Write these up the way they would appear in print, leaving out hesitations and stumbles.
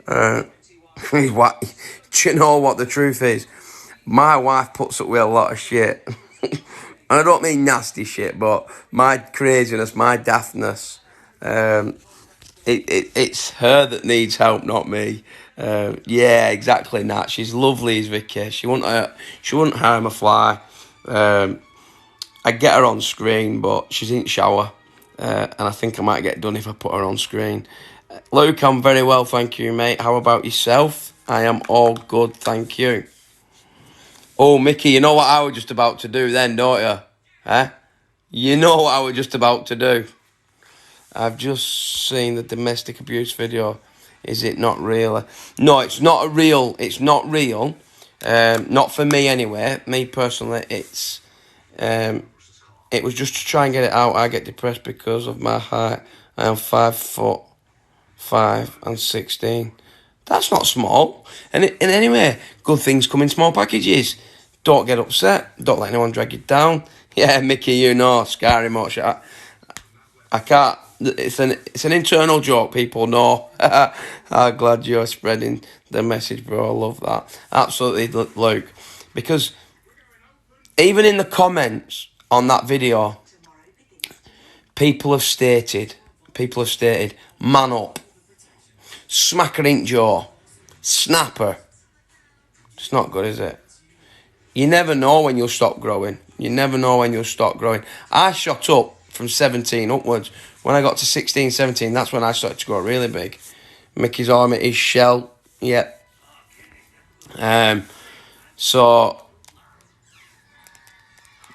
Uh, what? Do you know what the truth is? My wife puts up with a lot of shit. And I don't mean nasty shit, but my craziness, my daftness, it's her that needs help, not me. Yeah, exactly, Nat. She's lovely as Vicky. She wouldn't harm a fly. I get her on screen, but she's in the shower. And I think I might get done if I put her on screen. Luke, I'm very well, thank you, mate. How about yourself? I am all good, thank you. Oh, Mickey, you know what I was just about to do then, don't you? Eh? You know what I was just about to do. I've just seen the domestic abuse video. Is it not real? No, it's not real. It's not real. Not for me anyway. Me personally, it was just to try and get it out. I get depressed because of my height. I am 5'5" and 16. That's not small. And anyway, good things come in small packages. Don't get upset. Don't let anyone drag you down. Yeah, Mickey, you know, scary much. I can't. It's an internal joke. People know. I'm glad you're spreading the message, bro. I love that. Absolutely, Luke. Because even in the comments on that video, people have stated, man up, smack her in jaw, snapper. It's not good, is it? You never know when you'll stop growing. I shot up from 17 upwards. When I got to 16, 17, that's when I started to grow really big. Mickey's Army is shell. Yeah. So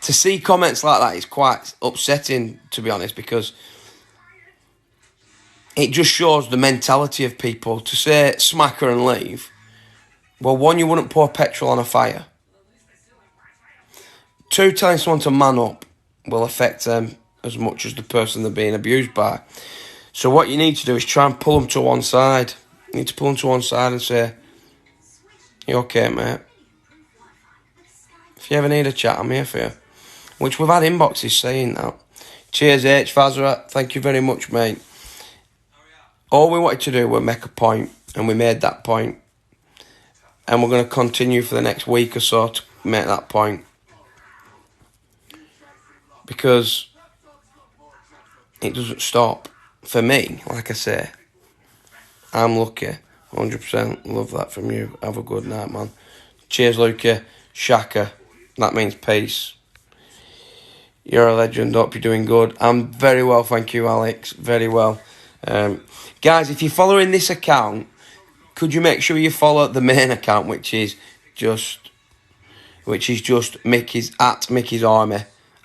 to see comments like that is quite upsetting, to be honest, because it just shows the mentality of people. To say smack her and leave, well, one, you wouldn't pour petrol on a fire. Two, telling someone to man up will affect them as much as the person they're being abused by. So what you need to do is try and pull them to one side. You need to pull them to one side and say, you okay, mate? If you ever need a chat, I'm here for you. Which we've had inboxes saying that. Cheers, H. Fazra. Thank you very much, mate. All we wanted to do was make a point, and we made that point. And we're going to continue for the next week or so to make that point. Because it doesn't stop. For me, like I say, I'm lucky. 100%. Love that from you. Have a good night, man. Cheers, Luca. Shaka. That means peace. You're a legend. Hope you're doing good. I'm very well, thank you, Alex. Very well. Guys, if you're following this account, could you make sure you follow the main account, which is just Mickey's Army.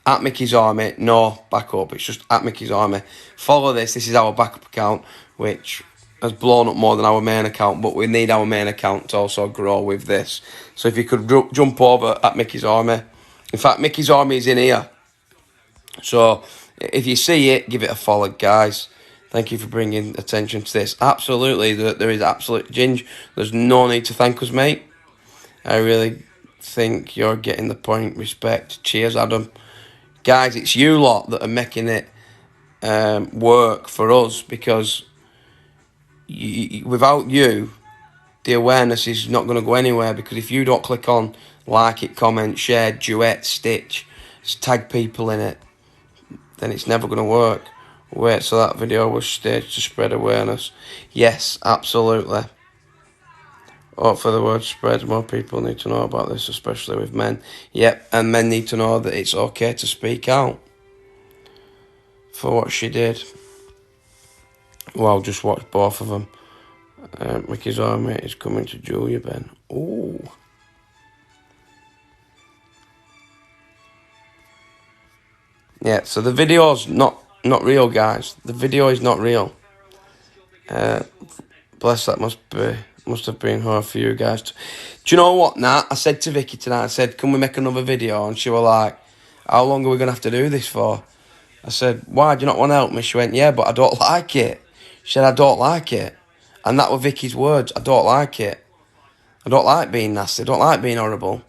At Mickey's Army, no backup, it's just at Mickey's Army. Follow this. This is our backup account, which has blown up more than our main account, but we need our main account to also grow with this. So if you could jump over at Mickey's Army. In fact, Mickey's Army is in here. So if you see it, give it a follow, guys. Thank you for bringing attention to this. Absolutely, there is absolute ginge. There's no need to thank us, mate. I really think you're getting the point. Respect. Cheers, Adam. Guys, it's you lot that are making it work for us, because without you, the awareness is not going to go anywhere, because if you don't click on like it, comment, share, duet, stitch, tag people in it, then it's never going to work. Wait, so that video was staged to spread awareness. Yes, absolutely. Hope for the word spreads. More people need to know about this, especially with men. Yep, and men need to know that it's okay to speak out for what she did. Well, just watch both of them. Mickey's Army is coming to Julia, Ben. Ooh. Yeah, so the video's not real, guys. The video is not real. Bless, that must have been hard for you guys. Do you know what, Nat? I said to Vicky tonight, I said, can we make another video? And she was like, how long are we going to have to do this for? I said, why, do you not want to help me? She went, yeah, but I don't like it. She said, I don't like it. And that were Vicky's words, I don't like it. I don't like being nasty, I don't like being horrible.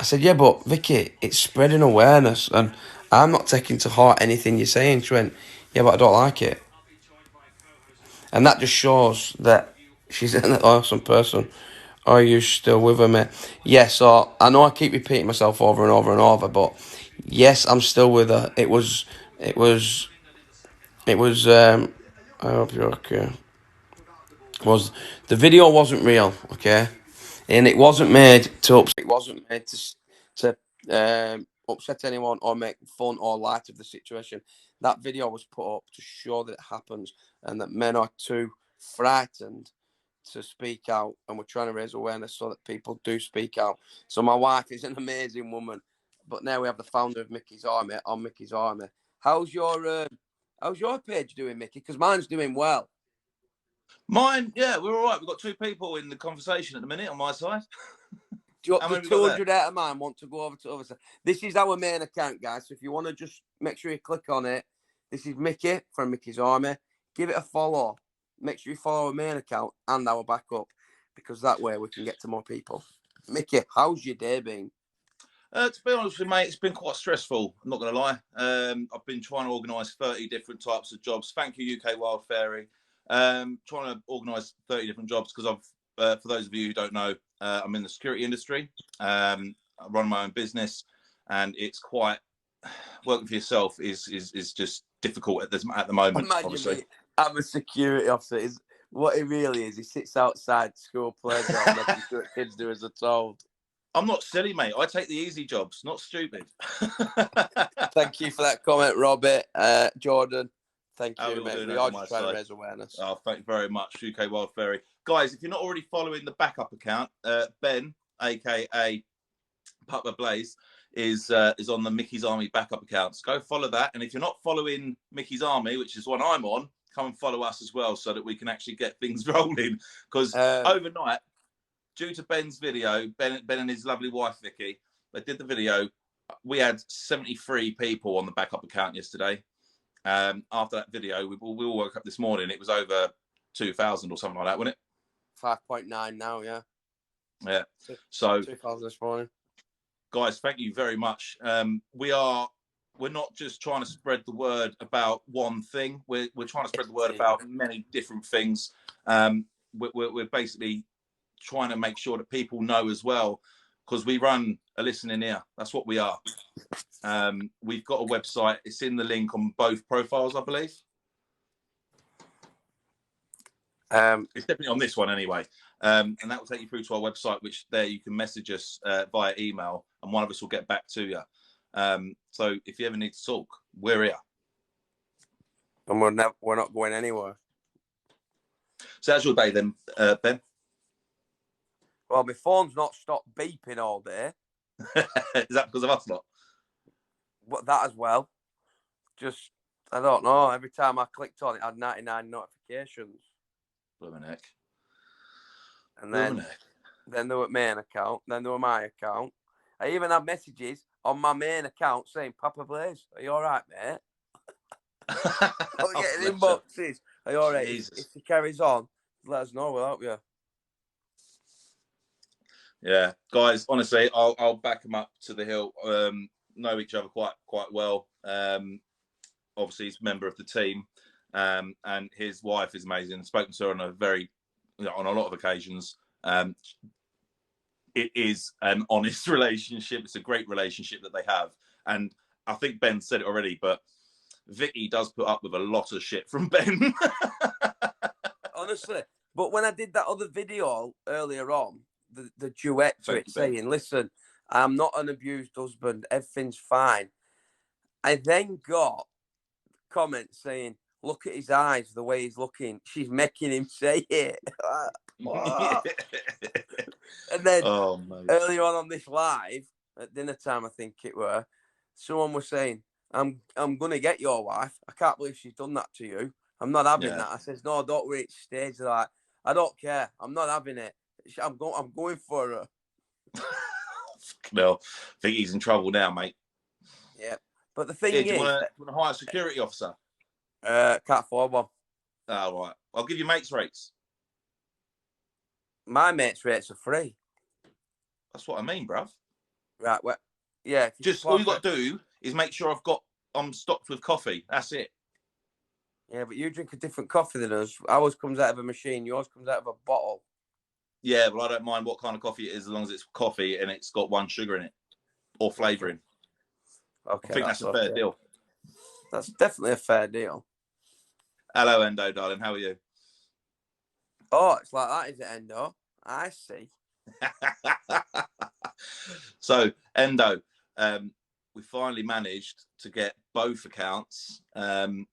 I said, yeah, but Vicky, it's spreading awareness, and I'm not taking to heart anything you're saying. She went, yeah, but I don't like it. And that just shows that She's an awesome person. Are you still with her, mate? Yes, so I know I keep repeating myself over and over and over, but yes, I'm still with her. It was, I hope you're okay. Was the video wasn't real, okay? And it wasn't made to upset. It wasn't made to upset anyone or make fun or light of the situation. That video was put up to show that it happens and that men are too frightened to speak out, and we're trying to raise awareness so that people do speak out. So my wife is an amazing woman, but now we have the founder of Mickey's Army on Mickey's Army. How's your page doing, Mickey? Because mine's doing well. Mine, yeah, we're all right. We've got 2 people in the conversation at the minute on my side. Do How the many have we got 200 out of mine want to go over to other side? This is our main account, guys. So if you want to just make sure you click on it, this is Mickey from Mickey's Army. Give it a follow. Make sure you follow our main account and our backup, because that way we can get to more people. Mickey, how's your day been? To be honest with you, mate, it's been quite stressful. I'm not going to lie. I've been trying to organise 30 different types of jobs. Thank you, UK Wild Fairy. Trying to organise 30 different jobs because for those of you who don't know, I'm in the security industry. I run my own business, and it's quite working for yourself is just difficult at the moment. Imagine obviously. me. I'm a security officer. Is what it really is. He sits outside school playground making sure kids do as they're told. I'm not silly, mate. I take the easy jobs, not stupid. Thank you for that comment, Robert. Jordan, thank you, mate. We are just trying to raise awareness. Oh, thank you very much, UK Wild Fairy. Guys, if you're not already following the backup account, Ben, aka Papa Blaze, is on the Mickey's Army backup accounts. Go follow that. And if you're not following Mickey's Army, which is one I'm on, come and follow us as well so that we can actually get things rolling. Because overnight, due to Ben's video, Ben and his lovely wife, Vicky, they did the video. We had 73 people on the backup account yesterday. After that video, we all woke up this morning. It was over 2,000 or something like that, wasn't it? 5.9 now, yeah. Yeah. So 2,000 this morning. Guys, thank you very much. We're not just trying to spread the word about one thing. We're trying to spread the word about many different things. We're basically trying to make sure that people know as well, because we run a listening ear. That's what we are. We've got a website. It's in the link on both profiles, I believe. It's definitely on this one anyway. And that will take you through to our website, which there you can message us via email, and one of us will get back to you. So if you ever need to talk, we're here. And we're not going anywhere. So how's your day then, Ben? Well, my phone's not stopped beeping all day. Is that because of us lot? But that as well. Just, I don't know. Every time I clicked on it, I had 99 notifications. Blooming heck. And then there were main account. Then there were my account. I even had messages on my main account saying, Papa Blaze, are you all right, mate? I was getting inboxes. Are you all right? If he carries on, let us know. We'll help you. Yeah, guys, honestly, I'll back him up to the hill. Know each other quite well. Obviously, he's a member of the team, and his wife is amazing. I've spoken to her on a lot of occasions. It is an honest relationship. It's a great relationship that they have, and I think Ben said it already, but Vicky does put up with a lot of shit from Ben. Honestly, but when I did that other video earlier on, the duet to it saying, listen, I'm not an abused husband, everything's fine. I then got comments saying, look at his eyes, the way he's looking. She's making him say it. And then earlier on this live, at dinner time, I think it were, someone was saying, I'm going to get your wife. I can't believe she's done that to you. I'm not having that. I says, no, don't reach stage. They're like, I don't care. I'm not having it. I'm going for her. No, I think he's in trouble now, mate. Yeah, but the thing is, do you want to hire a security officer? Can't afford one. Oh, right. I'll give you mates rates. My mates rates are free. That's what I mean, bruv. Right. Well, yeah. Just all you got to do is make sure I'm stocked with coffee. That's it. Yeah, but you drink a different coffee than us. Ours comes out of a machine. Yours comes out of a bottle. Yeah, but I don't mind what kind of coffee it is as long as it's coffee and it's got one sugar in it or flavouring. Okay, I think that's a fair deal. That's definitely a fair deal. Hello, Endo, darling. How are you? Oh, it's like that, is it, Endo? I see. So, Endo, we finally managed to get both accounts to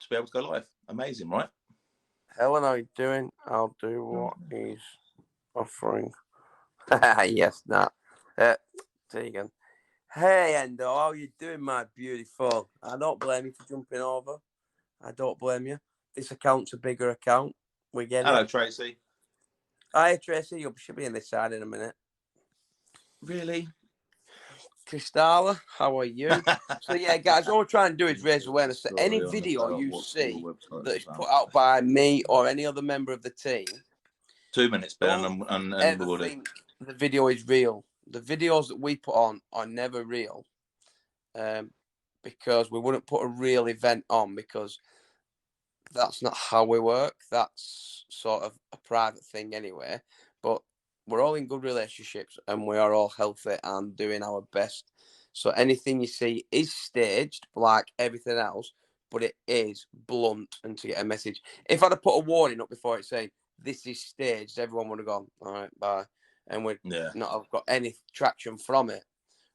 be able to go live. Amazing, right? Helen, how are you doing? I'll do what he's offering. Yes, that. Tegan. Hey, Endo, how are you doing, my beautiful? I don't blame you for jumping over. I don't blame you. This account's a bigger account. We get Hello, it. Tracy. Hi, Tracy. You should be in this side in a minute. Really? Kristala, how are you? So, yeah, guys, all we're trying to do is raise awareness. So any video you see that is put out by me or any other member of the team, 2 minutes, Ben, and ever think the video is real. The videos that we put on are never real, because we wouldn't put a real event on, because that's not how we work. That's sort of a private thing anyway. But we're all in good relationships and we are all healthy and doing our best. So anything you see is staged like everything else, but it is blunt and to get a message. If I'd have put a warning up before it saying this is staged, everyone would have gone, all right, bye. And we'd not have got any traction from it.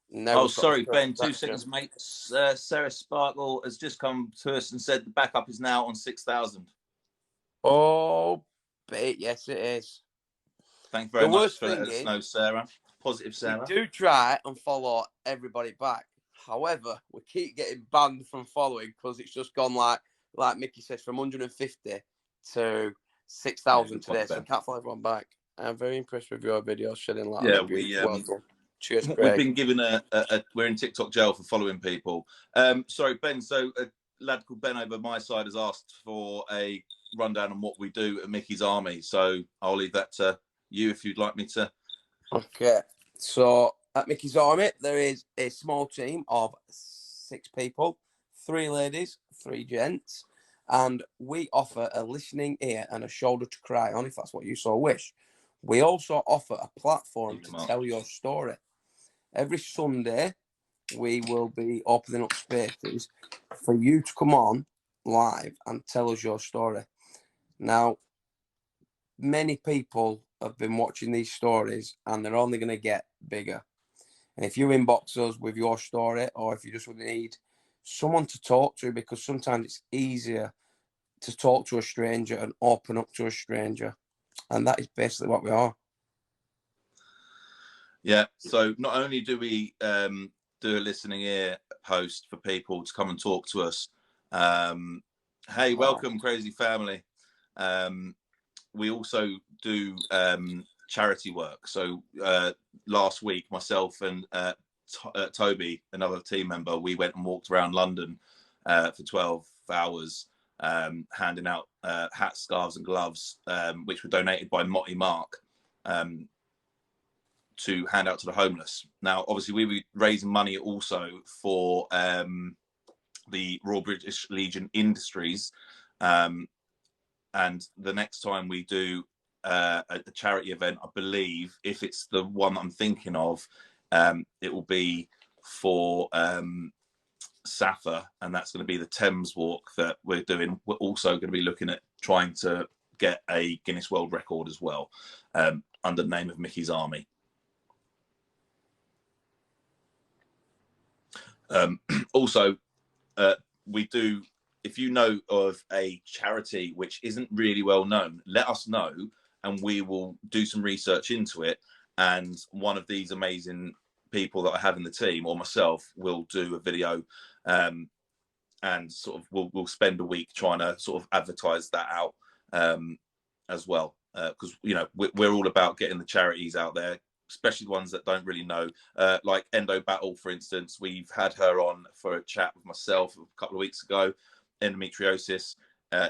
No, sorry, Ben, 2 seconds, mate. Sarah Sparkle has just come to us and said the backup is now on 6,000. Oh, yes, it is. Thank you very much for letting us know, Sarah. Positive, Sarah. We do try and follow everybody back. However, we keep getting banned from following because it's just gone like Mickey says, from 150 to 6,000 today. So we can't follow everyone back. I'm very impressed with your videos, shedding light. Yeah, we cheers, Craig. We've been given we're in TikTok jail for following people. Sorry, Ben. So a lad called Ben over my side has asked for a rundown on what we do at Mickey's Army. So I'll leave that to you if you'd like me to. Okay. So at Mickey's Army, there is a small team of 6 people, 3 ladies, 3 gents, and we offer a listening ear and a shoulder to cry on if that's what you so wish. We also offer a platform to tell your story. Every Sunday, we will be opening up spaces for you to come on live and tell us your story. Now, many people have been watching these stories and they're only going to get bigger. And if you inbox us with your story, or if you just would need someone to talk to, because sometimes it's easier to talk to a stranger and open up to a stranger. And that is basically what we are. Yeah. So not only do we do a listening ear post for people to come and talk to us. Hey, welcome, Crazy Family. We also do charity work. So last week, myself and Toby, another team member, we went and walked around London for 12 hours, handing out hats, scarves and gloves, which were donated by Motty Mark to hand out to the homeless. Now, obviously, we were raising money also for the Royal British Legion Industries. And the next time we do a charity event, I believe, if it's the one I'm thinking of, it will be for SAFA, and that's going to be the Thames Walk that we're doing. We're also going to be looking at trying to get a Guinness World Record as well, under the name of Mickey's Army. Also, we do, if you know of a charity which isn't really well known, let us know and we will do some research into it. And one of these amazing people that I have in the team or myself will do a video, and sort of we'll spend a week trying to sort of advertise that out as well. Because, you know, we're all about getting the charities out there, especially the ones that don't really know, like Endo Battle, for instance. We've had her on for a chat with myself a couple of weeks ago. Endometriosis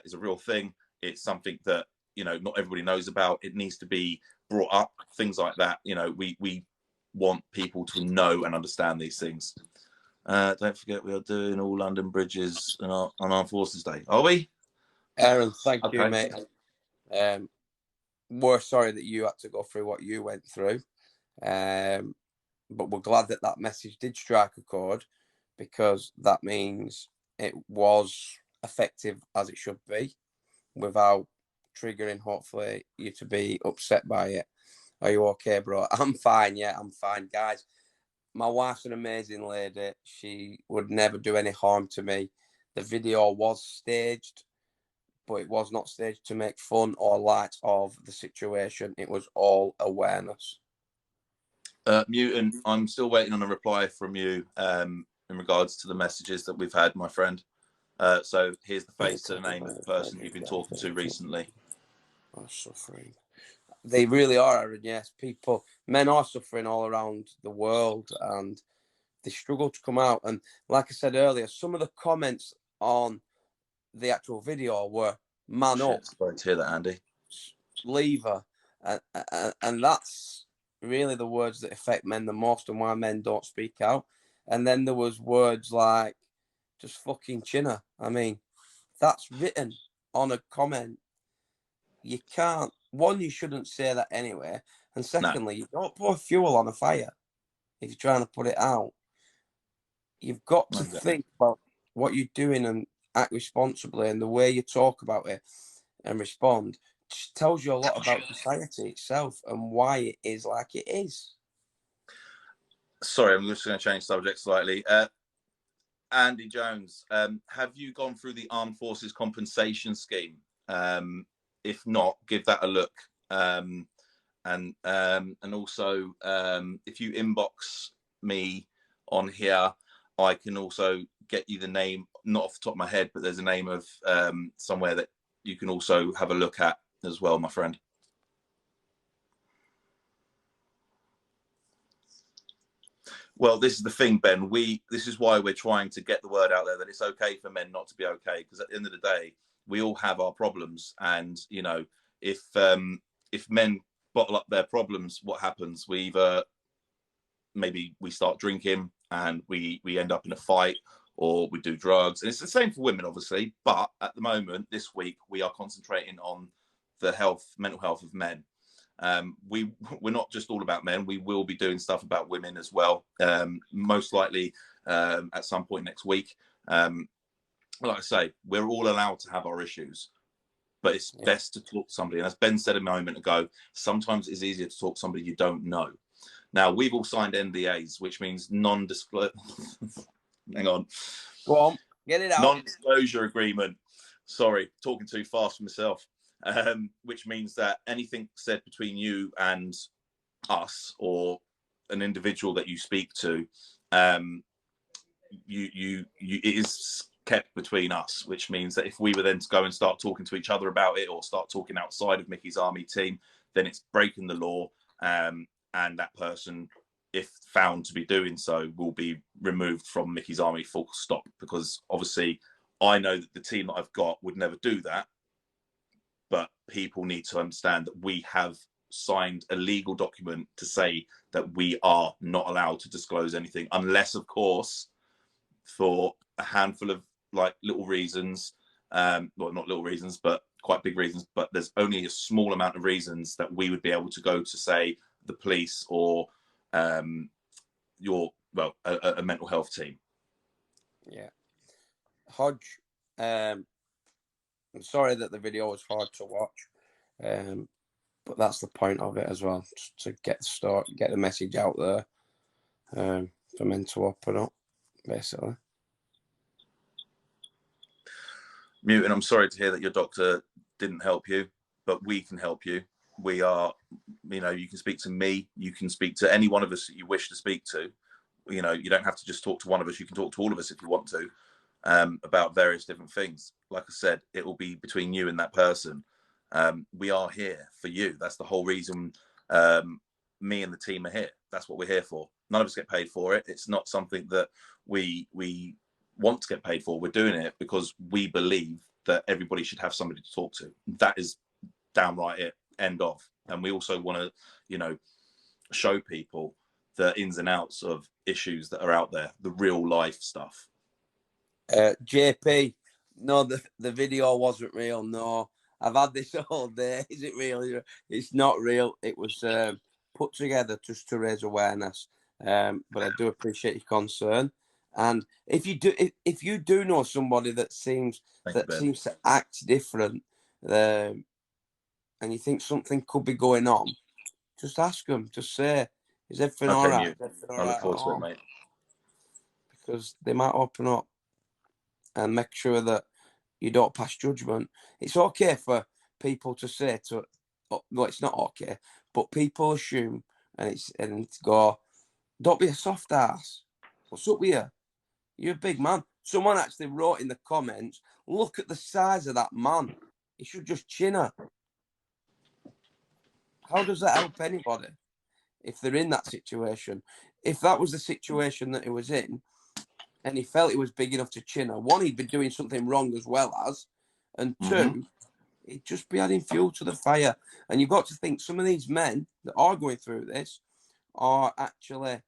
is a real thing. It's something that, you know, not everybody knows about. It needs to be brought up, things like that. You know, we want people to know and understand these things. Don't forget, we are doing all London bridges on Armed Forces Day. Are we? Aaron, thank you, Okay. mate. We're sorry that you had to go through what you went through, but we're glad that that message did strike a chord, because that means it was effective as it should be, without triggering, hopefully, you to be upset by it. Are you okay, bro? I'm fine. Yeah, I'm fine, guys. My wife's an amazing lady. She would never do any harm to me. The video was staged, but it was not staged to make fun or light of the situation. It was all awareness. Mutant, I'm still waiting on a reply from you in regards to the messages that we've had, my friend. So here's the face to the name of the person you've been talking to recently. Are suffering. They really are, Aaron. Yes, men are suffering all around the world, and they struggle to come out. And like I said earlier, some of the comments on the actual video were "man up," Sorry to hear that, Andy. "lever," and that's really the words that affect men the most, and why men don't speak out. And then there was words like "just fucking chinner." I mean, that's written on a comment. You can't. One, you shouldn't say that anyway, and secondly, you don't pour fuel on a fire if you're trying to put it out. You've got to think about what you're doing and act responsibly, and the way you talk about it and respond just tells you a lot about society itself and why it is like it is. Sorry, I'm just going to change subject slightly. Andy Jones, have you gone through the Armed Forces Compensation Scheme? If not, give that a look. And also, if you inbox me on here, I can also get you the name, not off the top of my head, but there's a name of somewhere that you can also have a look at as well, my friend. Well, this is the thing, Ben. This is why we're trying to get the word out there that it's okay for men not to be okay, because at the end of the day, we all have our problems, and you know, if men bottle up their problems, what happens? We either maybe we start drinking and we end up in a fight, or we do drugs, and it's the same for women, obviously. But at the moment, this week, we are concentrating on the mental health of men. We're not just all about men. We will be doing stuff about women as well, most likely at some point next week. Like I say, we're all allowed to have our issues, but it's best to talk to somebody. And as Ben said a moment ago, sometimes it's easier to talk to somebody you don't know. Now, we've all signed NDAs, which means non-disclosure. Hang on. Go on, get it out. Non-disclosure agreement. Sorry, talking too fast for myself. Which means that anything said between you and us, or an individual that you speak to, it is kept between us, which means that if we were then to go and start talking to each other about it, or start talking outside of Mickey's Army team, then it's breaking the law, and that person, if found to be doing so, will be removed from Mickey's Army full stop. Because obviously I know that the team that I've got would never do that, but people need to understand that we have signed a legal document to say that we are not allowed to disclose anything, unless, of course, for a handful of like little reasons, well, not little reasons, but quite big reasons. But there's only a small amount of reasons that we would be able to go to, say, the police or a mental health team. Yeah, Hodge. I'm sorry that the video was hard to watch, but that's the point of it as well, to get the message out there, for men to open up, basically. Mutant, I'm sorry to hear that your doctor didn't help you, but we can help you. We are, you can speak to me, you can speak to any one of us that you wish to speak to. You don't have to just talk to one of us, you can talk to all of us if you want to, about various different things. Like I said, it will be between you and that person. We are here for you. That's the whole reason me and the team are here. That's what we're here for. None of us get paid for it. It's not something that we want to get paid for. We're doing it because we believe that everybody should have somebody to talk to. That is downright it, end of. And we also want to, show people the ins and outs of issues that are out there, the real life stuff. JP, No, the video wasn't real. No, I've had this all day. Is it real? It's not real. It was put together just to raise awareness. But I do appreciate your concern. And if you do know somebody that seems Thank you, Ben. to act different, and you think something could be going on, just ask them. Just say, "Is everything all Okay, right? you. Is everything all I look right at forward to it, home?" mate. Because they might open up and make sure that you don't pass judgment. It's okay for people to say to, well, it's not okay, but people assume and go, don't be a soft ass. What's up with you? You're a big man. Someone actually wrote in the comments, look at the size of that man. He should just chin her. How does that help anybody if they're in that situation? If that was the situation that he was in, and he felt he was big enough to chin her, one, he'd been doing something wrong as well as, and two, it'd just be adding fuel to the fire. And you've got to think some of these men that are going through this are actually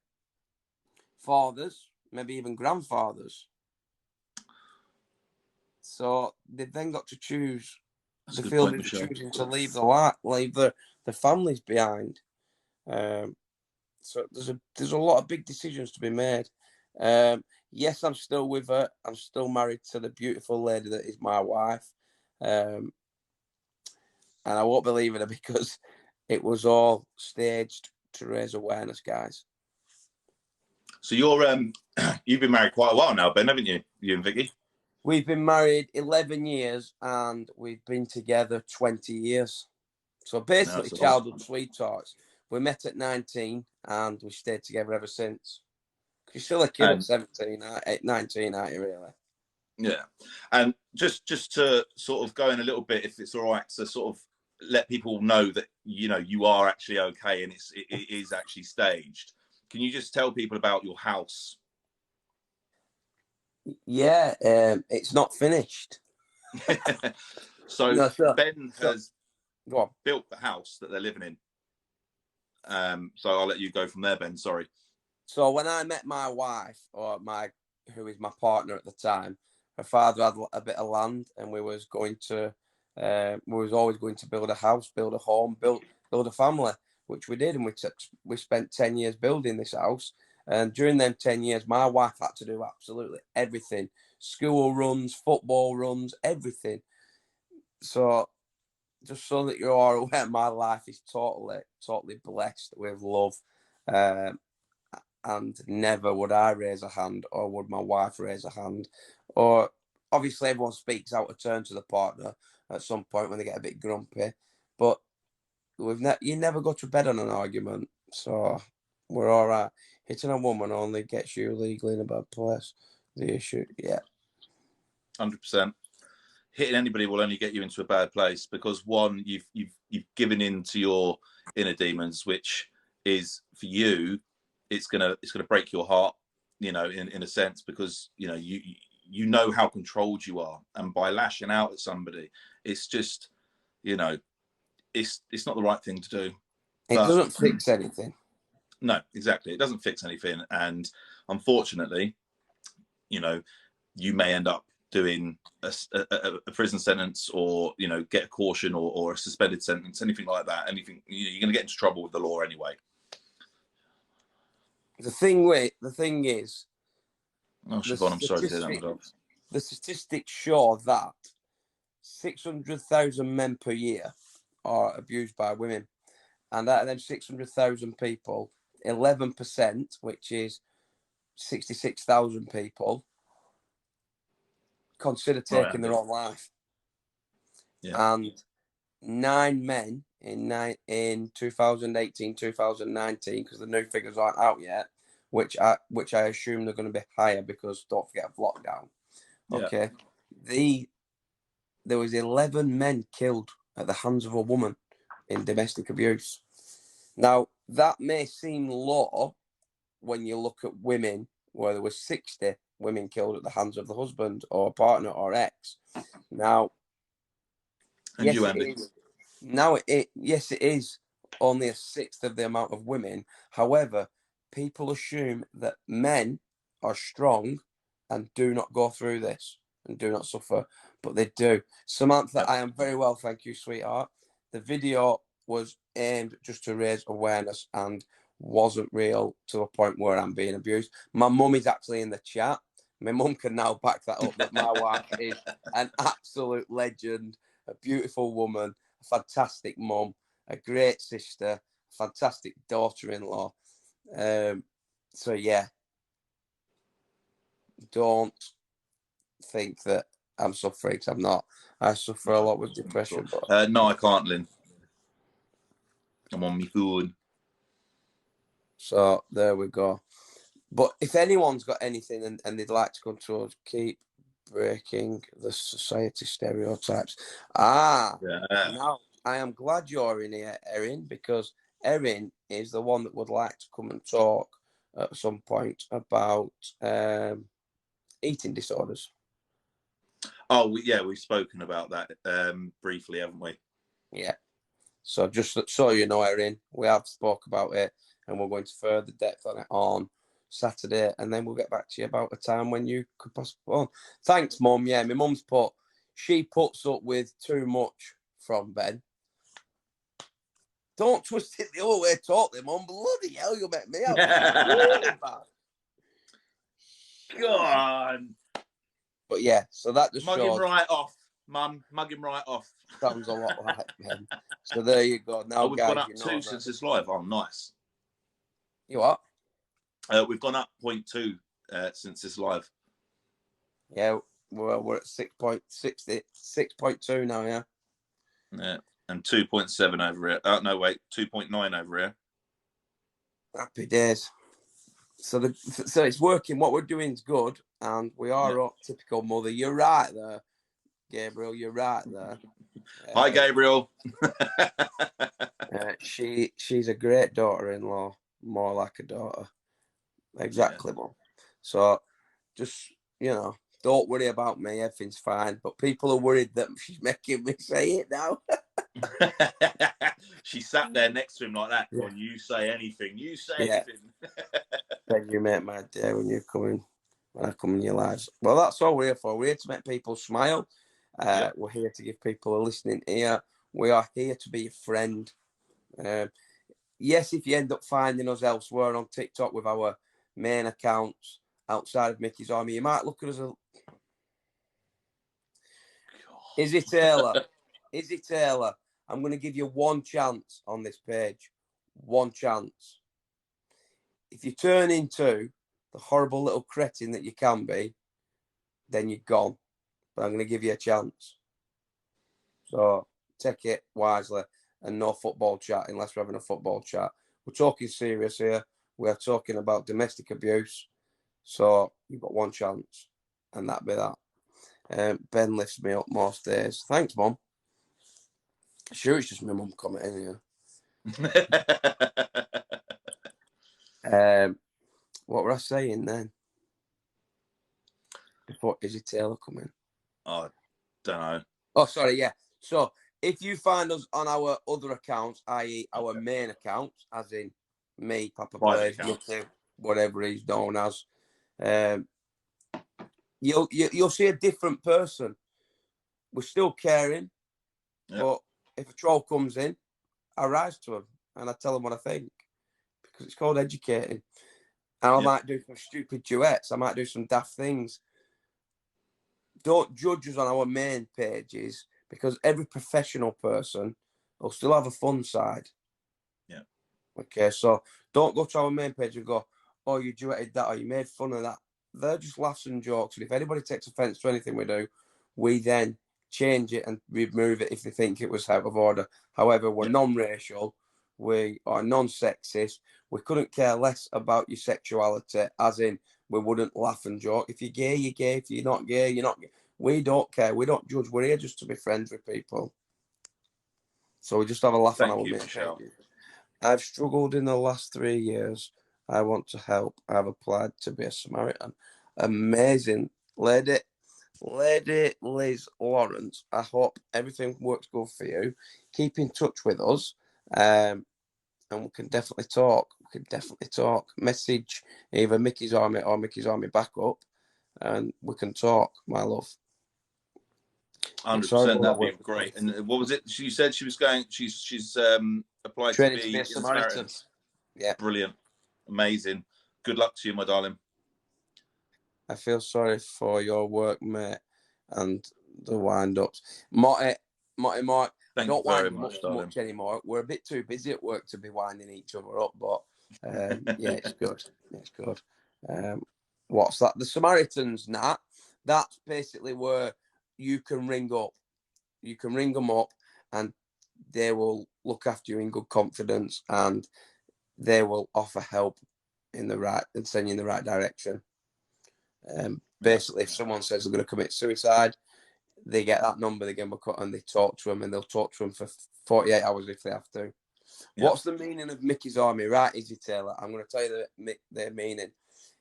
fathers, maybe even grandfathers. So they've then got to choose. That's a They good feel point, they're Michelle. choosing to leave the families behind. So there's a lot of big decisions to be made. Yes, I'm still with her. I'm still married to the beautiful lady that is my wife. And I won't believe in her because it was all staged to raise awareness, guys. So you've been married quite a while now, Ben, haven't you? You and Vicky? We've been married 11 years and we've been together 20 years. So No, basically, that's a lot. childhood sweethearts. We met at 19 and we stayed together ever since. You're still a kid at 17, 19, aren't you, really? Yeah, and just to sort of go in a little bit, if it's all right, to sort of let people know that you are actually okay and it is actually staged. Can you just tell people about your house? Yeah, it's not finished. So No, Ben has go on. built the house that they're living in. So I'll let you go from there, Ben. Sorry. So when I met my wife, who is my partner at the time, her father had a bit of land, and we was always going to build a house, build a home, build a family, which we did, and we spent 10 years building this house. And during them 10 years, my wife had to do absolutely everything: school runs, football runs, everything. So just so that you are aware, my life is totally blessed with love. Um, and never would I raise a hand or would my wife raise a hand. Or obviously everyone speaks out of turn to the partner at some point when they get a bit grumpy. But you never go to bed on an argument. So we're all right. Hitting a woman only gets you legally in a bad place. The issue, yeah. 100%. Hitting anybody will only get you into a bad place because one, you've given in to your inner demons, which is for you, it's gonna break your heart, in a sense, because you know how controlled you are, and by lashing out at somebody, it's just it's not the right thing to do. It But doesn't fix anything. no, exactly, it doesn't fix anything, and unfortunately, you may end up doing a prison sentence, or get a caution, or a suspended sentence, anything like that. Anything, you're going to get into trouble with the law anyway. The thing is, Oh, Siobhan, I'm sorry to hear that, my dog. The statistics show that 600,000 men per year are abused by women, and out of them 600,000 people, 11%, which is 66,000 people, consider taking their own life. Yeah. And 9 men in 2018, 2019, because the new figures aren't out yet, which I assume they're going to be higher because don't forget lockdown. Okay, yeah. There was 11 men killed at the hands of a woman in domestic abuse. Now that may seem low when you look at women, where there was 60 women killed at the hands of the husband or partner or ex. Now, and yes, you, Andy. It is. Now, yes, it is only a sixth of the amount of women. However, people assume that men are strong and do not go through this. and do not suffer, but they do. Samantha, I am very well, thank you, sweetheart. The video was aimed just to raise awareness and wasn't real to a point where I'm being abused. My mum is actually in the chat. My mum can now back that up, that my wife is an absolute legend, a beautiful woman, a fantastic mum, a great sister, a fantastic daughter-in-law. So yeah, don't think that I'm suffering, because I'm not. I suffer a lot with depression. But no, I can't, Lynn. I'm on my food. So there we go. But if anyone's got anything and they'd like to come to us, keep breaking the society stereotypes. Now I am glad you're in here, Erin, because Erin is the one that would like to come and talk at some point about eating disorders. Oh, yeah, we've spoken about that briefly, haven't we? Yeah. So just so you know, Erin, we have spoke about it, and we're going to further depth on it on Saturday, and then we'll get back to you about a time when you could possibly on. Thanks, Mum. Yeah, my mum's she puts up with too much from Ben. Don't twist it the other way totally, Mum. Bloody hell, you make me out really bad. Go on. But yeah, so that just mug shows. Him right off, Mum. Mug him right off. Sounds a lot like Ben. So there you go. Now, we've guys, gone up 2 since this live. Oh, nice. You what? We've gone up 0.2 since this live. Yeah, we're at 6.2 now. Yeah. Yeah, and 2.7 over here. Oh no, wait, 2.9 over here. Happy days. So it's working. What we're doing is good, and we are up. Typical mother. You're right there, Gabriel. You're right there. Hi, Gabriel. She's a great daughter-in-law, more like a daughter. Exactly, Mum. So just don't worry about me. Everything's fine. But people are worried that she's making me say it now. She sat there next to him like that. When you say anything, you say anything. Then you make my day when you come in. When I come in your lives. Well, that's all we're here for. We're here to make people smile. We're here to give people a listening ear. We are here to be a friend. Yes, if you end up finding us elsewhere on TikTok with our main accounts outside of Mickey's Army, you might look at us. Is it Taylor? Is it Taylor? I'm going to give you one chance on this page. One chance. If you turn into the horrible little cretin that you can be, then you're gone. But I'm going to give you a chance. So take it wisely, and no football chat unless we're having a football chat. We're talking serious here. We're talking about domestic abuse. So you've got one chance, and that'd be that. Ben lifts me up most days. Thanks, Mum. Sure, it's just my mum commenting here. What were I saying then? Before, is it Taylor coming? I don't know. Oh, sorry, yeah. So if you find us on our other accounts, i.e. our main accounts, as in me, Papa Blaze, YouTube, whatever he's known as, you'll see a different person. We're still caring, but if a troll comes in, I rise to him and I tell him what I think, because it's called educating. And I might do some stupid duets. I might do some daft things. Don't judge us on our main pages, because every professional person will still have a fun side. Yeah. Okay, so don't go to our main page and go, oh, you duetted that or you made fun of that. They're just laughs and jokes. And if anybody takes offence to anything we do, we then change it and remove it if they think it was out of order. However, we're non-racial. We are non-sexist. We couldn't care less about your sexuality, as in we wouldn't laugh and joke. If you're gay, you're gay. If you're not gay, you're not gay. We don't care. We don't judge. We're here just to be friends with people. So we just have a laugh on our main pages. I've struggled in the last 3 years. I want to help. I've applied to be a Samaritan. Amazing. Lady Liz Lawrence, I hope everything works good for you. Keep in touch with us. And we can definitely talk. Message either Mickey's Army or Mickey's Army Backup, and we can talk, my love. It's 100%. horrible that That'd way. be great. And what was it? She said she was going. She's applied to Training to be be a in Samaritan. Samaritans. Yeah. Brilliant, amazing. Good luck to you, my darling. I feel sorry for your work, mate, and the wind-ups. Marty, I Thank you don't very wind them up much, darling. much anymore. We're a bit too busy at work to be winding each other up, but yeah, it's good. It's good. What's that? The Samaritans, Nat. That's basically where you can ring up. You can ring them up, and they will look after you in good confidence, and they will offer help in the right and send you in the right direction. Basically, if someone says they're going to commit suicide, they get that number, they give them a cut, and they talk to them, and they'll talk to them for 48 hours if they have to. Yeah. What's the meaning of Mickey's Army? Right, Izzy Taylor, I'm going to tell you their meaning.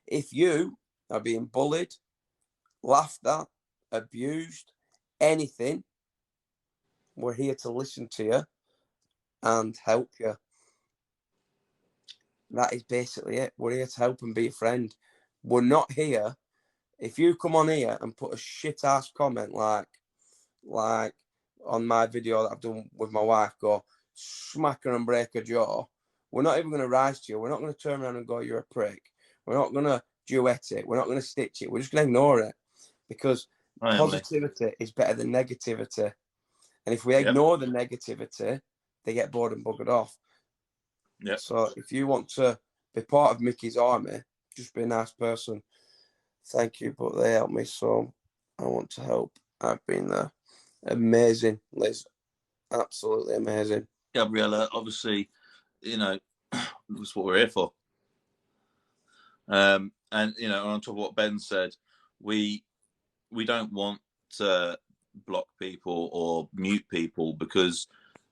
If you are being bullied, laughed at, abused, anything, we're here to listen to you and help you. That is basically it. We're here to help and be a friend. We're not here. If you come on here and put a shit ass comment like on my video that I've done with my wife, go smack her and break her jaw, we're not even going to rise to you. We're not going to turn around and go, you're a prick. We're not going to duet it. We're not going to stitch it. We're just going to ignore it, because positivity is better than negativity. And if we ignore the negativity, they get bored and buggered off. Yep. So if you want to be part of Mickey's Army, just be a nice person. Thank you, but they helped me, so I want to help. I've been there. Amazing, Liz. Absolutely amazing. Gabriella, obviously, that's what we're here for. And on top of what Ben said, we don't want to block people or mute people, because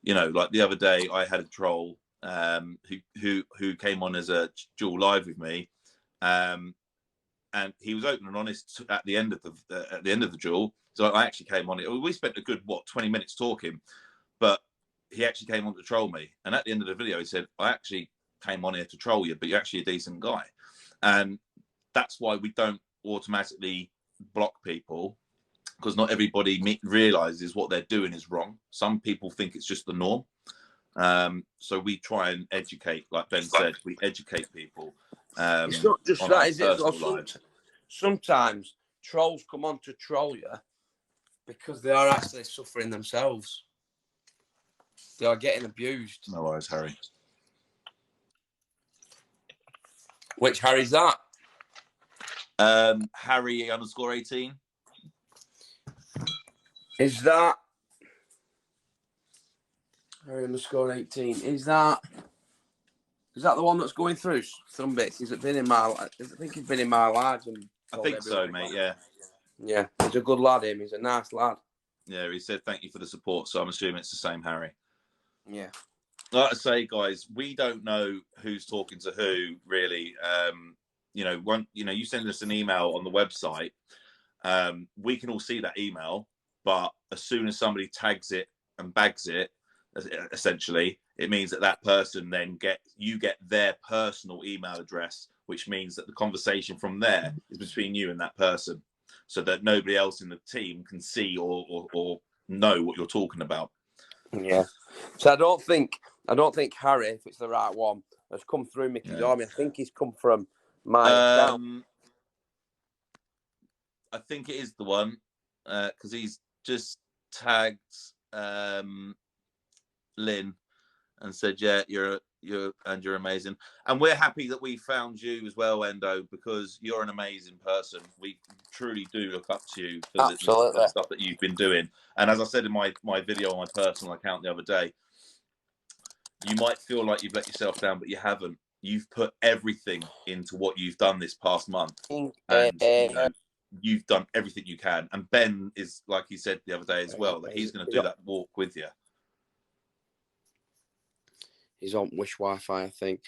like the other day I had a troll who came on as a dual live with me, and he was open and honest at the end of the duel. So I actually came on it. We spent a good 20 minutes talking, but he actually came on to troll me. And at the end of the video, he said, "I actually came on here to troll you, but you're actually a decent guy." And that's why we don't automatically block people, because not everybody realizes what they're doing is wrong. Some people think it's just the norm. So we try and educate, like Ben said, we educate people. It's not just that, is it? Sometimes trolls come on to troll you because they are actually suffering themselves. They are getting abused. No worries, Harry. Which Harry's that? Harry_18. Is that Harry_18? Is that the one that's going through some bits? Is it been in my? I think he's been in my lives. And I think so, mate. Yeah. Yeah, he's a good lad. Him. He's a nice lad. Yeah, he said thank you for the support. So I'm assuming it's the same Harry. Yeah. Like I say, guys, we don't know who's talking to who really. You send us an email on the website. We can all see that email, but as soon as somebody tags it and bags it, essentially, it means that person then get their personal email address, which means that the conversation from there is between you and that person, so that nobody else in the team can see or know what you're talking about. Yeah. So I don't think Harry, if it's the right one, has come through Mickey's Army. I think he's come from my account. I think it is the one, because he's just tagged Lynn and said, "Yeah, you're amazing," and we're happy that we found you as well, Endo, because you're an amazing person. We truly do look up to you for the stuff that you've been doing. And as I said in my video on my personal account the other day, you might feel like you've let yourself down, but you haven't. You've put everything into what you've done this past month, and you've done everything you can. And Ben is, like he said the other day as well, that he's going to do that walk with you. He's on Wish Wi-Fi, I think.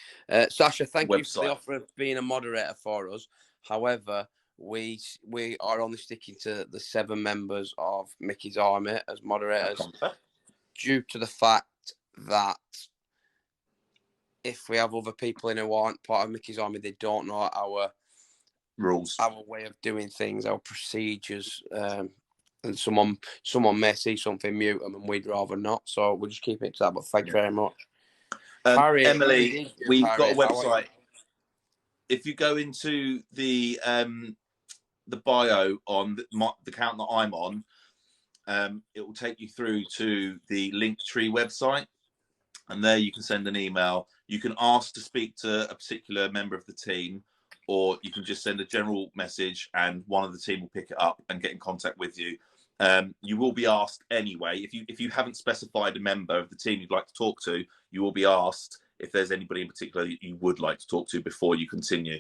Sasha, thank you for the offer of being a moderator for us. However, we are only sticking to the 7 members of Mickey's Army as moderators, due to the fact that if we have other people in who aren't part of Mickey's Army, they don't know our rules, our way of doing things, our procedures. and someone may see something, mute them, and we'd rather not. So we'll just keep it to that. But thank you very much, Harry. Emily. We've got a Harry, website. If you go into the bio on the account that I'm on, it will take you through to the Linktree website, and there you can send an email. You can ask to speak to a particular member of the team, or you can just send a general message and one of the team will pick it up and get in contact with you. You will be asked anyway. If you haven't specified a member of the team you'd like to talk to, you will be asked if there's anybody in particular that you would like to talk to before you continue.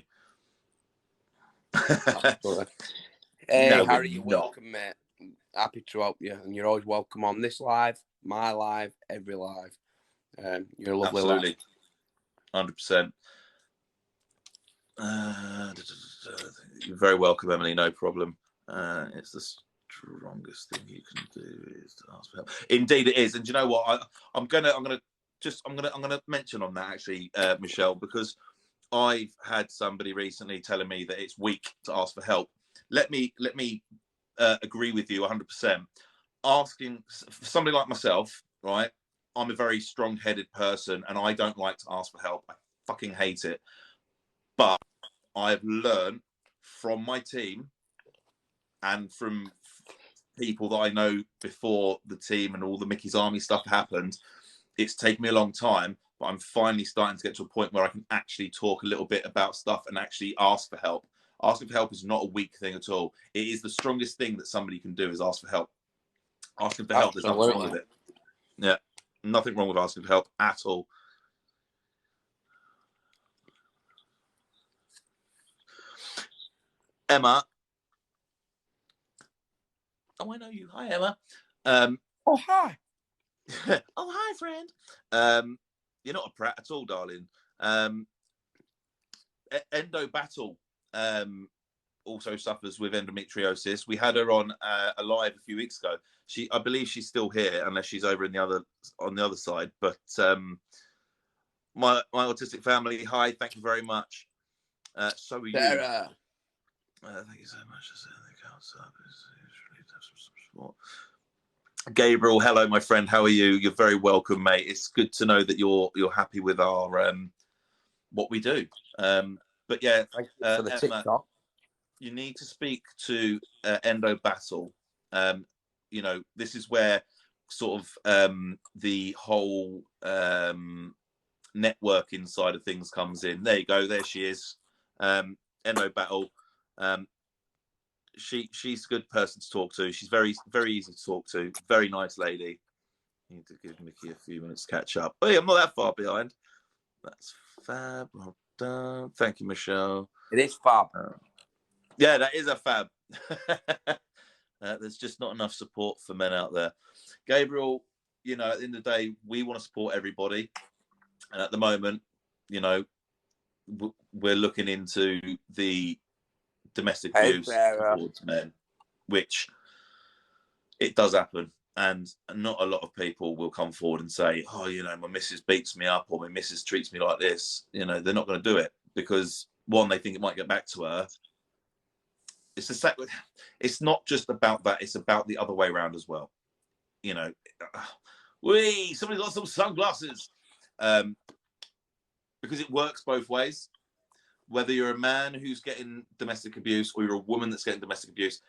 Hey, no, Harry, you're welcome, mate. Happy to help you, and you're always welcome on this live, my live, every live. You're a lovely lad. 100%. You're very welcome, Emily. No problem. It's the strongest thing you can do is to ask for help. Indeed, it is. And do you know what? I'm gonna mention on that actually, Michelle, because I've had somebody recently telling me that it's weak to ask for help. Let me agree with you 100%. Asking for somebody like myself, right? I'm a very strong-headed person, and I don't like to ask for help. I fucking hate it. But I've learned from my team and from people that I know before the team and all the Mickey's Army stuff happened. It's taken me a long time, but I'm finally starting to get to a point where I can actually talk a little bit about stuff and actually ask for help. Asking for help is not a weak thing at all. It is the strongest thing that somebody can do is ask for help. Asking for help, there's nothing wrong with it. Yeah, nothing wrong with asking for help at all. Emma. Oh, I know you. Hi, Emma. Oh, hi. Oh, hi, friend. You're not a prat at all, darling. Endo Battle also suffers with endometriosis. We had her on a live a few weeks ago. I believe she's still here, unless she's over on the other side. But my autistic family, hi, thank you very much. So are Sarah. you. Thank you so much. Gabriel, hello, my friend. How are you? You're very welcome, mate. It's good to know that you're happy with our what we do. But yeah, thank you for the Emma, TikTok. You need to speak to Endo Battle. You know, this is where sort of the whole networking side of things comes in. There you go. There she is. Endo Battle. She's a good person to talk to. She's very, very easy to talk to. Very nice lady. Need to give Mickey a few minutes to catch up. Oh, yeah, I'm not that far behind. That's fab. Well done. Thank you, Michelle. It is fab. Yeah, that is a fab. There's just not enough support for men out there. Gabriel, you know, at the end of the day, we want to support everybody. And at the moment, you know, we're looking into the domestic abuse towards men, which it does happen. And not a lot of people will come forward and say, oh, you know, my missus beats me up or my missus treats me like this. You know, they're not going to do it because, one, they think it might get back to her. It's not just about that. It's about the other way around as well. You know, somebody got some sunglasses. Because it works both ways. Whether you're a man who's getting domestic abuse or you're a woman that's getting domestic abuse,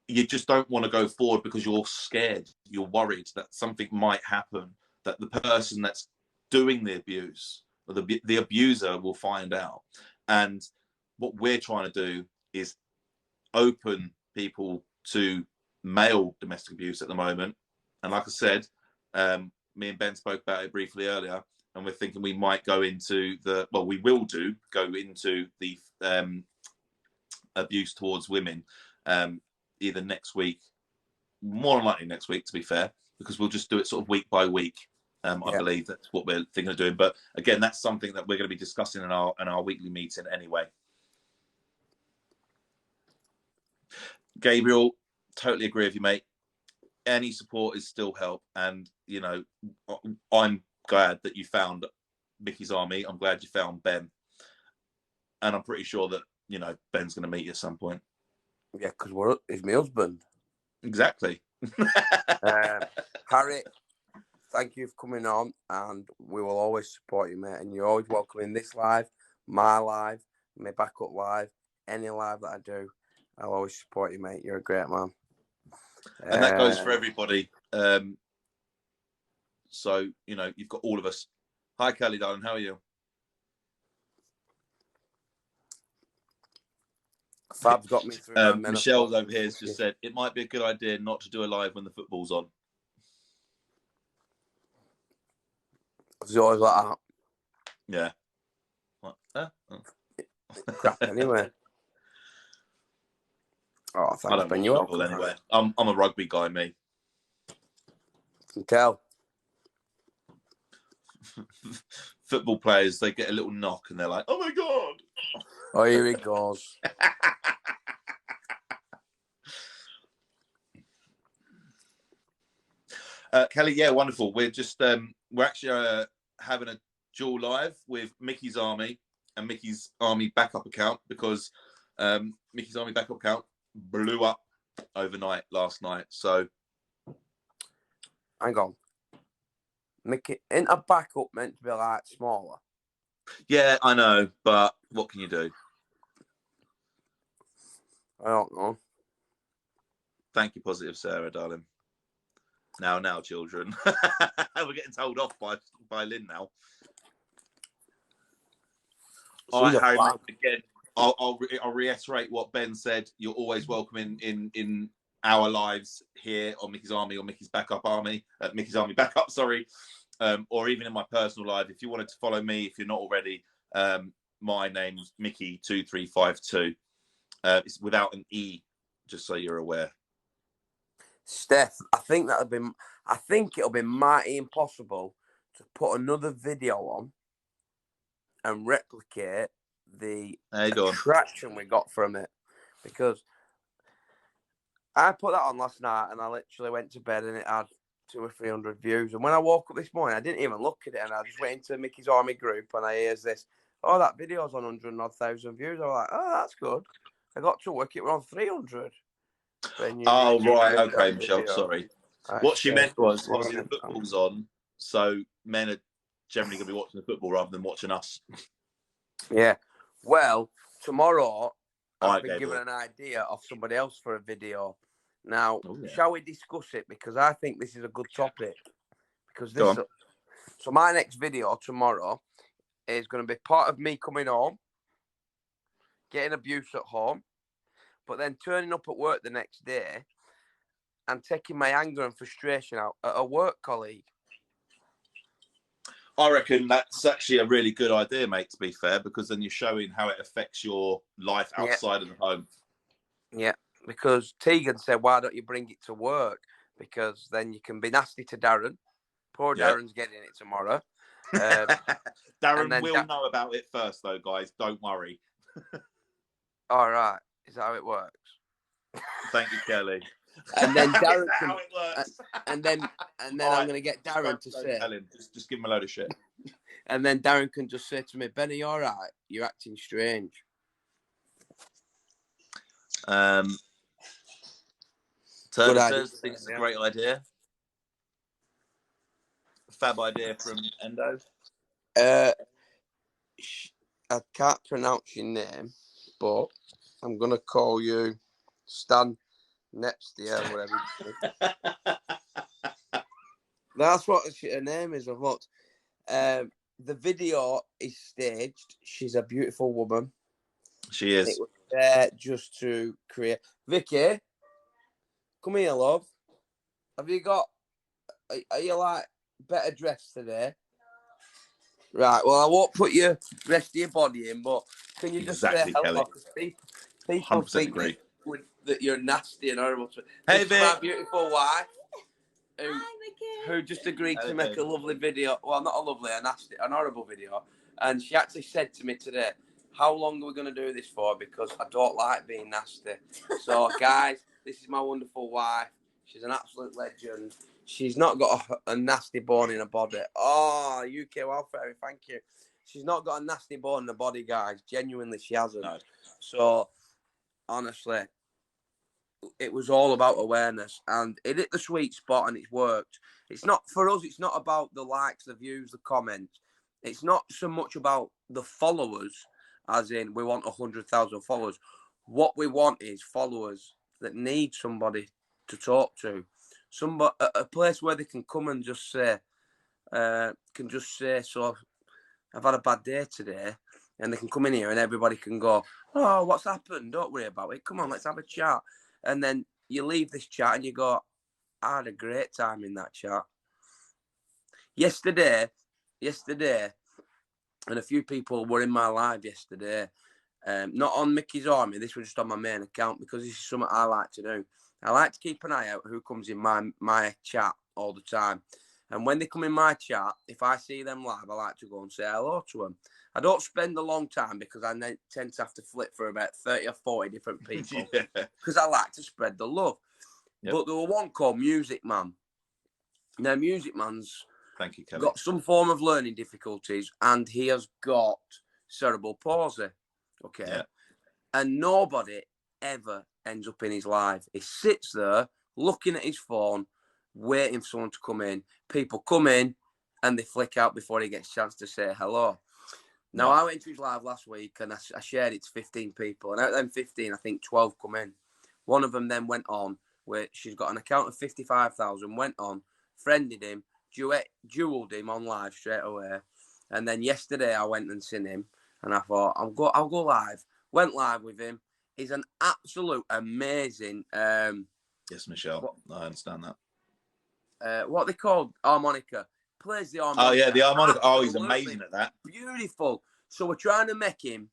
you just don't want to go forward because you're scared. You're worried that something might happen, that the person that's doing the abuse or the abuser will find out. And what we're trying to do is open people to male domestic abuse at the moment. And like I said, me and Ben spoke about it briefly earlier, and we're thinking we might go into we will go into the abuse towards women either next week, more than likely next week, to be fair, because we'll just do it sort of week by week. I believe that's what we're thinking of doing. But again, that's something that we're going to be discussing in our weekly meeting anyway. Gabriel, totally agree with you, mate. Any support is still help. And, you know, I'm glad that you found Mickey's Army. I'm glad you found Ben. And I'm pretty sure that, you know, Ben's going to meet you at some point. Yeah, because he's my husband. Exactly. Harry, thank you for coming on, and we will always support you, mate. And you're always welcome in this live, my live, my backup live, any live that I do. I'll always support you, mate. You're a great man. And that goes for everybody. So, you know, you've got all of us. Hi, Kelly, darling. How are you? Fab's got me through. Michelle's over here has just said it might be a good idea not to do a live when the football's on. It's always like that. Yeah. Crap anyway. Oh, thanks, I don't Ben. watch You're football anyway. I'm a rugby guy, me. You can tell. Football players, they get a little knock and they're like, oh my God. Oh, here he goes. Kelly, yeah, wonderful. We're just we're actually having a dual live with Mickey's Army and Mickey's Army backup account because Mickey's Army backup account blew up overnight last night. So hang on. Mickey, isn't a backup meant to be like smaller? Yeah, I know, but what can you do? I don't know. Thank you, Positive Sarah, darling. Now, children. We're getting told off by Lynn now. All right, Harry, again, I'll reiterate what Ben said. You're always welcome in our lives here on Mickey's Army or Mickey's Backup Army, Mickey's Army Backup, sorry, or even in my personal life. If you wanted to follow me, if you're not already, my name's Mickey2352. It's without an E, just so you're aware. Steph, I think it'll be mighty impossible to put another video on and replicate the attraction we got from it, because I put that on last night and I literally went to bed and it had 200 or 300 views. And when I woke up this morning, I didn't even look at it, and I just went into Mickey's Army group and I hears this. Oh, that video's on 100,000 views. I was like, oh, that's good. I got to work, it were on 300. Oh, right. Okay, Michelle, sorry. What she meant was, obviously, the football's on, so men are generally going to be watching the football rather than watching us. Yeah. Well, tomorrow, I've been given an idea of somebody else for a video. Now, shall we discuss it? Because I think this is a good topic. Because this, so my next video tomorrow is going to be part of me coming home, getting abuse at home, but then turning up at work the next day and taking my anger and frustration out at a work colleague. I reckon that's actually a really good idea, mate, to be fair, because then you're showing how it affects your life outside of the home. Yeah, because Tegan said, why don't you bring it to work? Because then you can be nasty to Darren. Poor Darren's getting it tomorrow. Darren will know about it first, though, guys. Don't worry. All right. Is that how it works? Thank you, Kelly. And then Darren can, how it works? and then I'm going to get Darren to say, tell him. Just give him a load of shit. And then Darren can just say to me, Benny, all right? You're acting strange. Turner says, thinks it's a great idea. Fab idea from Endo. I can't pronounce your name, but I'm going to call you Stan Nepstia, whatever. That's what her name is. I've looked. The video is staged. She's a beautiful woman. She is. It was there just to create. Vicky, come here, love. Have you got? Are you like better dressed today? Right. Well, I won't put your rest of your body in, but can you just say hello? People think that you're nasty and horrible. Hey, Vic. My beautiful wife, who just agreed to make a lovely video. Well, not a lovely, an horrible video. And she actually said to me today, how long are we going to do this for? Because I don't like being nasty. So, guys, this is my wonderful wife. She's an absolute legend. She's not got a nasty bone in her body. Oh, UK Welfare, thank you. She's not got a nasty bone in her body, guys. Genuinely, she hasn't. No. So, honestly, it was all about awareness, and it hit the sweet spot, and it's worked. It's not for us. It's not about the likes, the views, the comments. It's not so much about the followers, as in we want 100,000 followers. What we want is followers that need somebody to talk to, somebody, a place where they can come and just say, so I've had a bad day today, and they can come in here and everybody can go, oh, what's happened? Don't worry about it. Come on, let's have a chat. And then you leave this chat and you go, I had a great time in that chat. Yesterday, and a few people were in my live yesterday, not on Mickey's Army. This was just on my main account because this is something I like to do. I like to keep an eye out who comes in my chat all the time. And when they come in my chat, if I see them live, I like to go and say hello to them. I don't spend a long time because I tend to have to flip for about 30 or 40 different people because I like to spread the love. Yep. But there was one called Music Man. Now, Music Man's Thank you, Kelly. got some form of learning difficulties and he has got cerebral palsy. Okay. Yeah. And nobody ever ends up in his live. He sits there looking at his phone, waiting for someone to come in. People come in and they flick out before he gets a chance to say hello. Now, I went to his live last week and I shared it to 15 people. And out of them 15, I think 12 come in. One of them then went on where she's got an account of 55,000, went on, friended him, duelled him on live straight away. And then yesterday I went and seen him and I thought, I'll go live. Went live with him. He's an absolute amazing... yes, Michelle. I understand that. What they called harmonica. Plays the harmonica. Oh, yeah, the harmonica. Oh, he's amazing at that. Beautiful. So we're trying to make him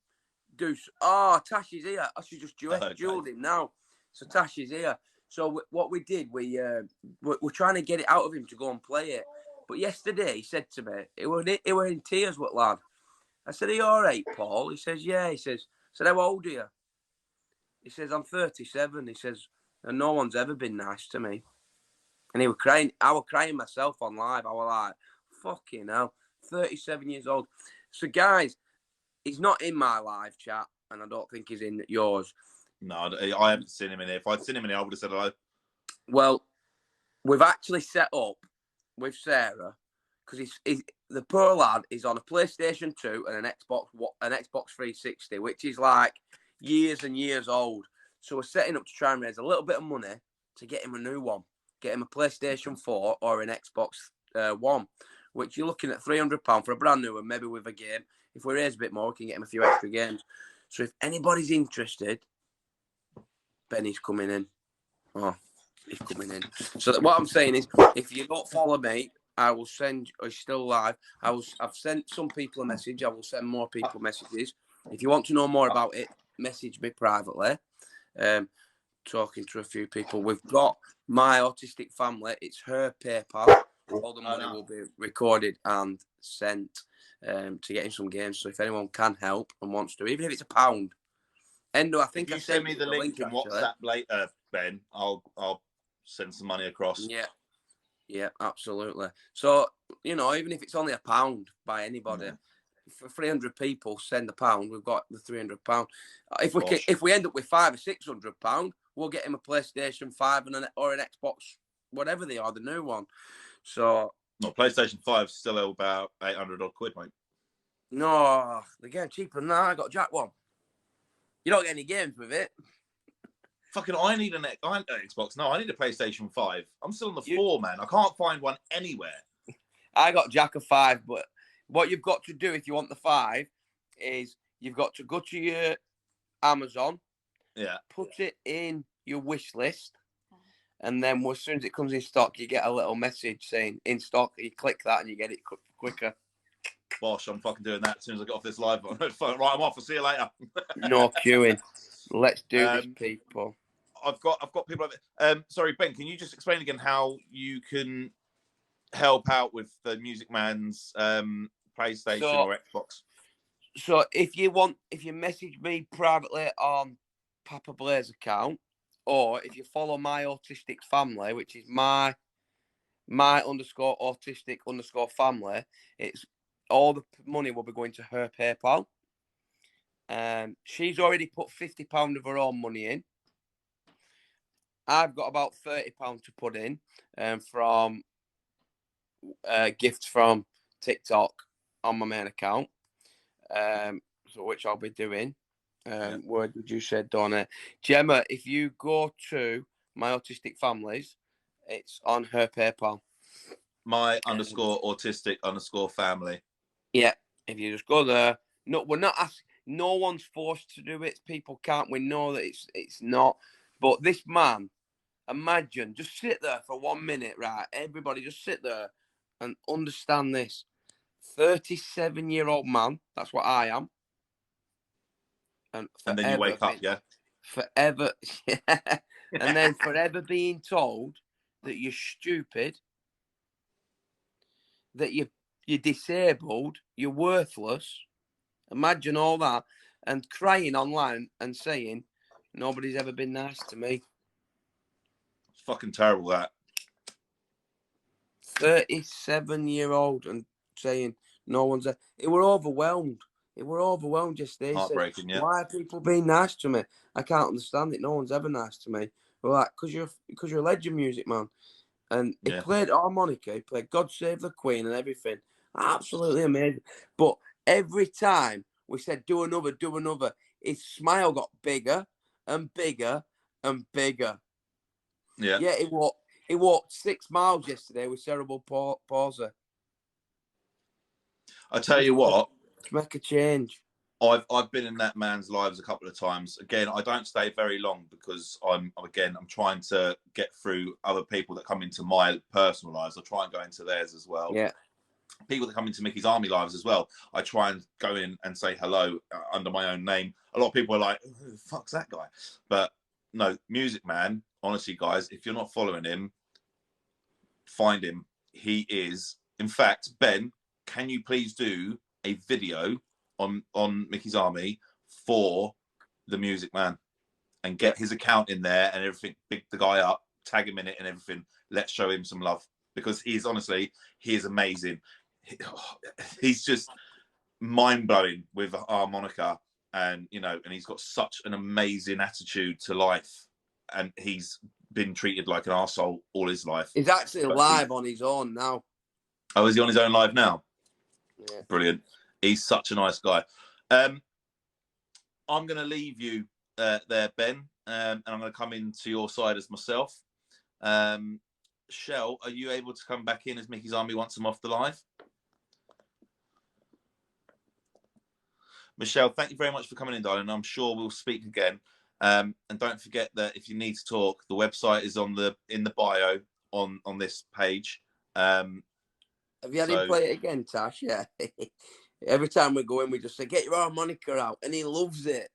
do... Oh, Tash is here. I should just duelled him now. So Tash is here. So what we did, we're trying to get it out of him to go and play it. But yesterday he said to me, he were in tears, what lad? I said, are you all right, Paul? He says, yeah. He says, I said, how old are you? He says, I'm 37. He says, and no one's ever been nice to me. And he was crying. I was crying myself on live. I was like, fucking hell, 37 years old. So, guys, he's not in my live chat, and I don't think he's in yours. No, I haven't seen him in here. If I'd seen him in here, I would have said hello. Well, we've actually set up with Sarah, because the poor lad is on a PlayStation 2 and an Xbox 360, which is like years and years old. So we're setting up to try and raise a little bit of money to get him a new one. Get him a PlayStation 4 or an Xbox One, which you're looking at £300 for a brand new one, maybe with a game. If we raise a bit more, we can get him a few extra games. So if anybody's interested, Benny's coming in. Oh, he's coming in. So what I'm saying is, if you don't follow me, I will send. It's still live. I've sent some people a message. I will send more people messages. If you want to know more about it, message me privately. Talking to a few people. We've got My Autistic Family. It's her PayPal. All the money will be recorded and sent to get in some games. So if anyone can help and wants to, even if it's £1. Endo, I think if you send me the link in WhatsApp later, Ben, I'll send some money across. Yeah, absolutely. So, even if it's only £1 by anybody, for 300 people send £1, we've got the £300. If we end up with £500 or £600, we'll get him a PlayStation 5 or an Xbox, whatever they are, the new one. So, PlayStation 5 is still about 800 odd quid, mate. No, they're getting cheaper than that. I got Jack one. You don't get any games with it. Fucking, I need an Xbox. No, I need a PlayStation 5. I'm still on the 4, man. I can't find one anywhere. I got Jack a 5, but what you've got to do if you want the 5 is you've got to go to your Amazon, put it in your wish list, and then as soon as it comes in stock, you get a little message saying in stock. You click that and you get it quicker. Bosh, I'm fucking doing that as soon as I get off this live. Right, I'm off. I'll see you later. No queuing. Let's do this, people. I've got people. Sorry, Ben. Can you just explain again how you can help out with the Music Man's PlayStation or Xbox? So if you message me privately on Papa Blaze account, or if you follow My Autistic Family, which is my _autistic_family, it's all the money will be going to her PayPal. She's already put £50 of her own money in. I've got about £30 to put in from gifts from TikTok on my main account, so which I'll be doing. Where did you say, Donna? Gemma, if you go to my autistic families, it's on her PayPal. My _ autistic _ family. Yeah, if you just go there. No, we're not asking. No one's forced to do it. People can't. We know that it's not. But this man, imagine, just sit there for 1 minute, right? Everybody, just sit there and understand this. 37-year-old man. That's what I am. And then you wake up, yeah. Forever, and then forever being told that you're stupid, that you're disabled, you're worthless. Imagine all that, and crying online and saying nobody's ever been nice to me. It's fucking terrible, that. 37-year-old and saying no one's. It were overwhelmed. It were overwhelmed yesterday. Heartbreaking, yeah. Why are people being nice to me? I can't understand it. No one's ever nice to me. Well, like, because you're a legend music man. And he played harmonica, he played God Save the Queen and everything. Absolutely amazing. But every time we said, do another, his smile got bigger and bigger and bigger. Yeah. Yeah, he walked 6 miles yesterday with cerebral palsy. I tell you what. To make a change. I've been in that man's lives a couple of times. Again, I don't stay very long because I'm trying to get through other people that come into my personal lives. I try and go into theirs as well. Yeah. People that come into Mickey's Army lives as well. I try and go in and say hello under my own name. A lot of people are like, "Who the fuck's that guy?" But no, Music Man. Honestly, guys, if you're not following him, find him. He is. In fact, Ben, can you please do a video on Mickey's Army for the Music Man and get his account in there and everything, pick the guy up, tag him in it and everything. Let's show him some love, because he is amazing. He's just mind-blowing with harmonica, and and he's got such an amazing attitude to life, and he's been treated like an arsehole all his life. He's actually live on his own now. Oh, is he on his own live now? Yeah. Brilliant. He's such a nice guy. I'm going to leave you there, Ben, and I'm going to come into your side as myself. Shell, are you able to come back in as Mickey's Army once I'm off the live? Michelle, thank you very much for coming in, darling. I'm sure we'll speak again. And don't forget that if you need to talk, the website is in the bio on this page. Have you had him play it again, Tash? Yeah. Every time we go in, we just say, "Get your harmonica out," and he loves it.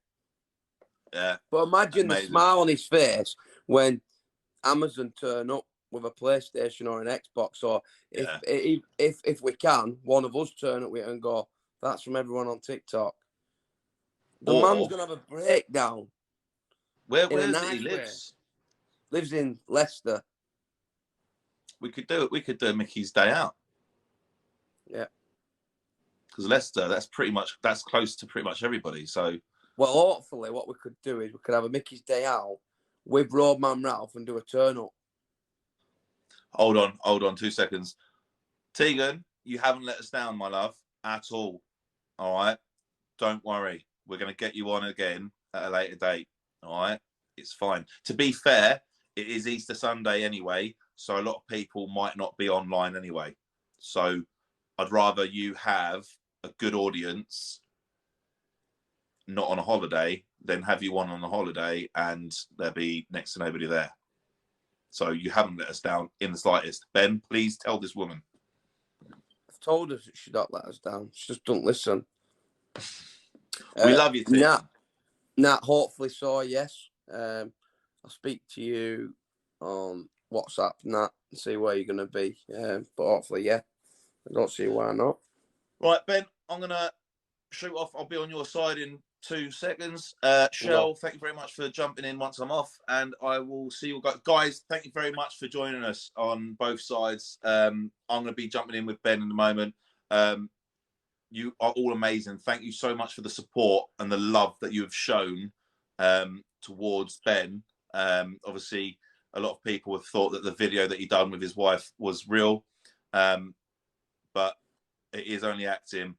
Yeah. But imagine the smile on his face when Amazon turn up with a PlayStation or an Xbox, or if we can, one of us turn up with it and go, "That's from everyone on TikTok." The man's gonna have a breakdown. Where is it he lives? Lives in Leicester. We could do it. We could do Mickey's Day Out. Yeah. Because Leicester, that's close to pretty much everybody. So, well, hopefully, what we could do is we could have a Mickey's Day Out with Roadman Ralph and do a turn up. Hold on, 2 seconds. Tegan, you haven't let us down, my love, at all. All right, don't worry. We're going to get you on again at a later date. All right, it's fine. To be fair, it is Easter Sunday anyway, so a lot of people might not be online anyway. So, I'd rather you have a good audience not on a holiday than have you one on a holiday and there be next to nobody there. So you haven't let us down in the slightest. Ben, please tell this woman. I've told her that she don't let us down. She just don't listen. We love you, Tim. Nah, hopefully so, yes. I'll speak to you on WhatsApp and that and see where you're going to be. But hopefully, yeah. I don't see why not. Right, Ben, I'm going to shoot off. I'll be on your side in 2 seconds. Shell, thank you very much for jumping in once I'm off, and I will see you guys. Thank you very much for joining us on both sides. I'm going to be jumping in with Ben in a moment. You are all amazing. Thank you so much for the support and the love that you have shown towards Ben. Obviously, a lot of people have thought that the video that he done with his wife was real, but it is only acting.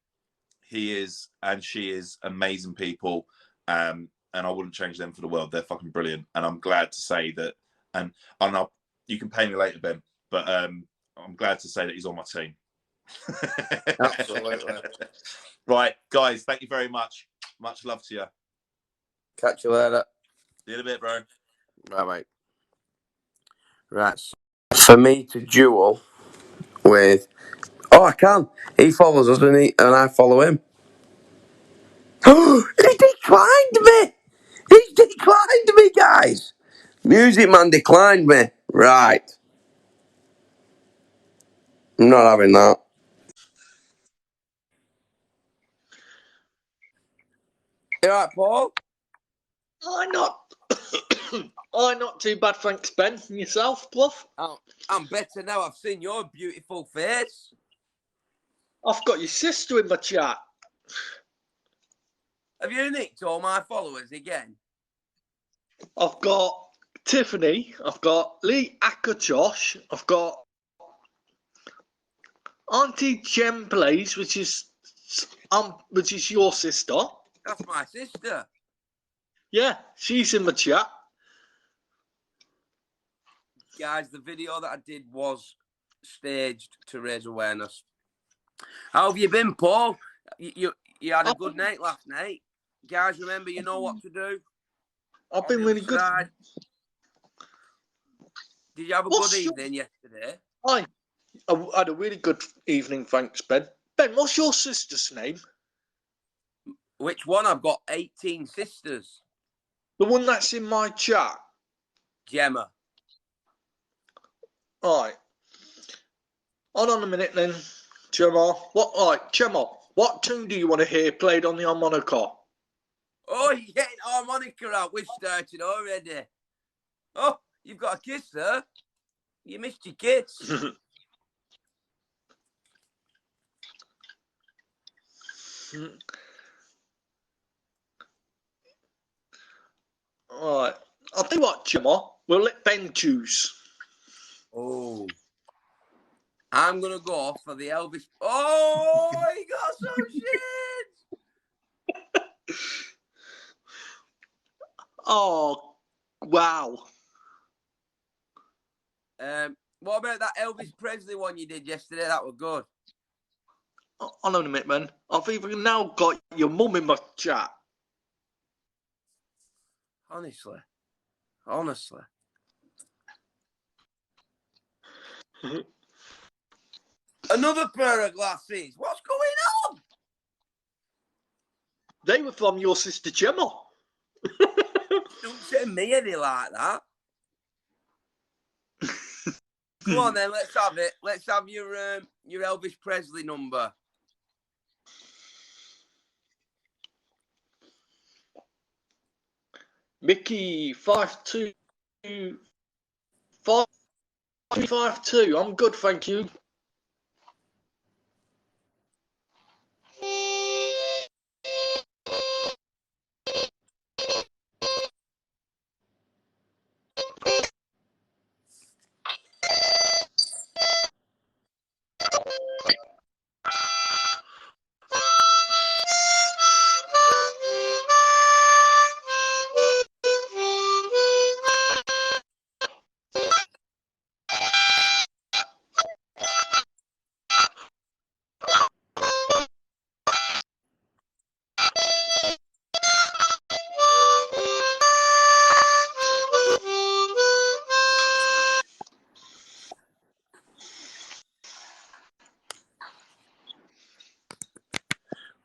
He is and she is amazing people, and I wouldn't change them for the world. They're fucking brilliant, and I'm glad to say that. And you can pay me later, Ben, but I'm glad to say that he's on my team. Absolutely. Right, guys, thank you very much. Much love to you. Catch you later. See you in a bit, bro. Right, mate. Right. So for me to duel with... Oh, I can. He follows us and I follow him. He declined me! He declined me, guys! Music Man declined me. Right. I'm not having that. You alright, Paul? I'm not too bad, thanks, Ben. And yourself, Bluff? I'm better now. I've seen your beautiful face. I've got your sister in my chat. Have you nicked all my followers again? I've got Tiffany. I've got Lee Akachosh. I've got Auntie Jem Plays, which is your sister. That's my sister. Yeah, she's in my chat. Guys, the video that I did was staged to raise awareness. How have you been, Paul? You had a good night last night. Guys, remember, you know what to do. I've been really good. Did you have a good evening yesterday? I had a really good evening, thanks, Ben. Ben, what's your sister's name? Which one? I've got 18 sisters. The one that's in my chat. Gemma. All right. Hold on a minute then, Gemma. Gemma, what tune do you want to hear played on the harmonica? Oh, you're getting harmonica out. We've started already. Oh, you've got a kiss, sir. You missed your kiss. All right. I'll tell you what, Gemma. We'll let Ben choose. Oh. I'm going to go for the Elvis. Oh, he got some shit. Oh, wow. What about that Elvis Presley one you did yesterday? That was good. Hold on a minute, man. I've even now got your mum in my chat. Honestly. Another pair of glasses. What's going on? They were from your sister Gemma. Don't say me any like that. Come on then, let's have it. Let's have your Elvis Presley number. Mickey 52552. I'm good, thank you.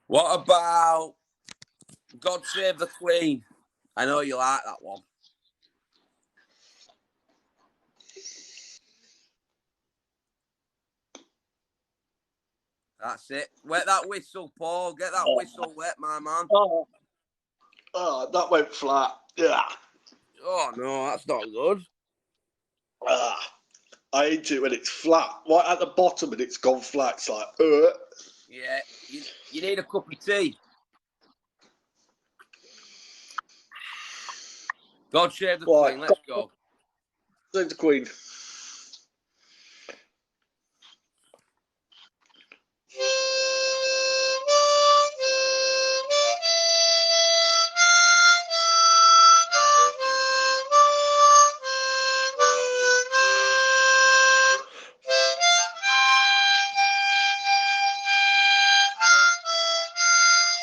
What about God Save the Queen? I know you like that one. That's it. Wet that whistle, Paul. Get that whistle wet, my man. Oh, that went flat. Yeah. Oh, no, that's not good. I hate it when it's flat. Right at the bottom and it's gone flat. It's like, Yeah, you need a cup of tea. God Save the Queen. Let's go. Save the Queen.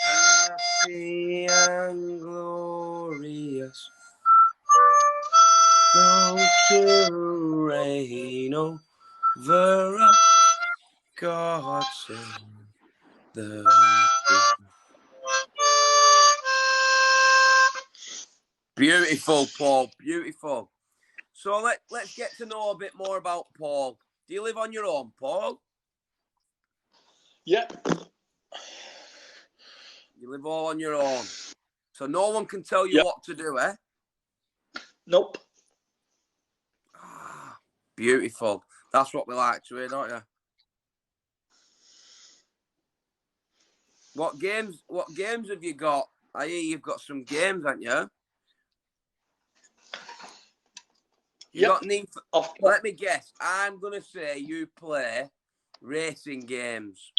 Happy and glorious, don't you reign over us, God save the King. Beautiful, Paul. Beautiful. So let's get to know a bit more about Paul. Do you live on your own, Paul? Yep. You live all on your own. So no one can tell you Yep. what to do, eh? Nope. Ah, beautiful. That's what we like to hear, don't you? What games have you got? I hear you've got some games, haven't you? You Yep. got Need for... Let me guess. I'm going to say you play racing games.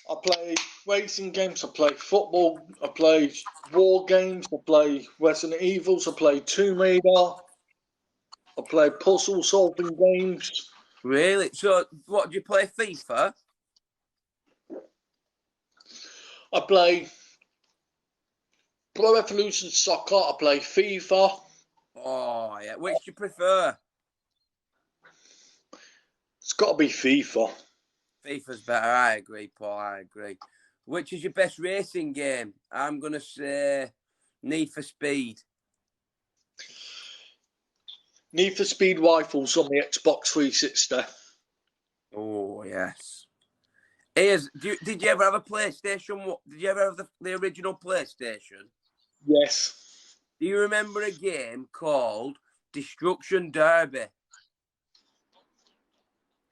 I play racing games, I play football, I play war games, I play Resident Evils, I play Tomb Raider, I play puzzle solving games. Really? So what, do you play FIFA? I play Pro Evolution Soccer, I play FIFA. Oh, yeah. Which do you prefer? It's got to be FIFA. FIFA's better. I agree, Paul. I agree. Which is your best racing game? I'm going to say Need for Speed. Need for Speed Rifles on the Xbox 360. Oh, yes. Did you ever have a PlayStation? Did you ever have the original PlayStation? Yes. Do you remember a game called Destruction Derby?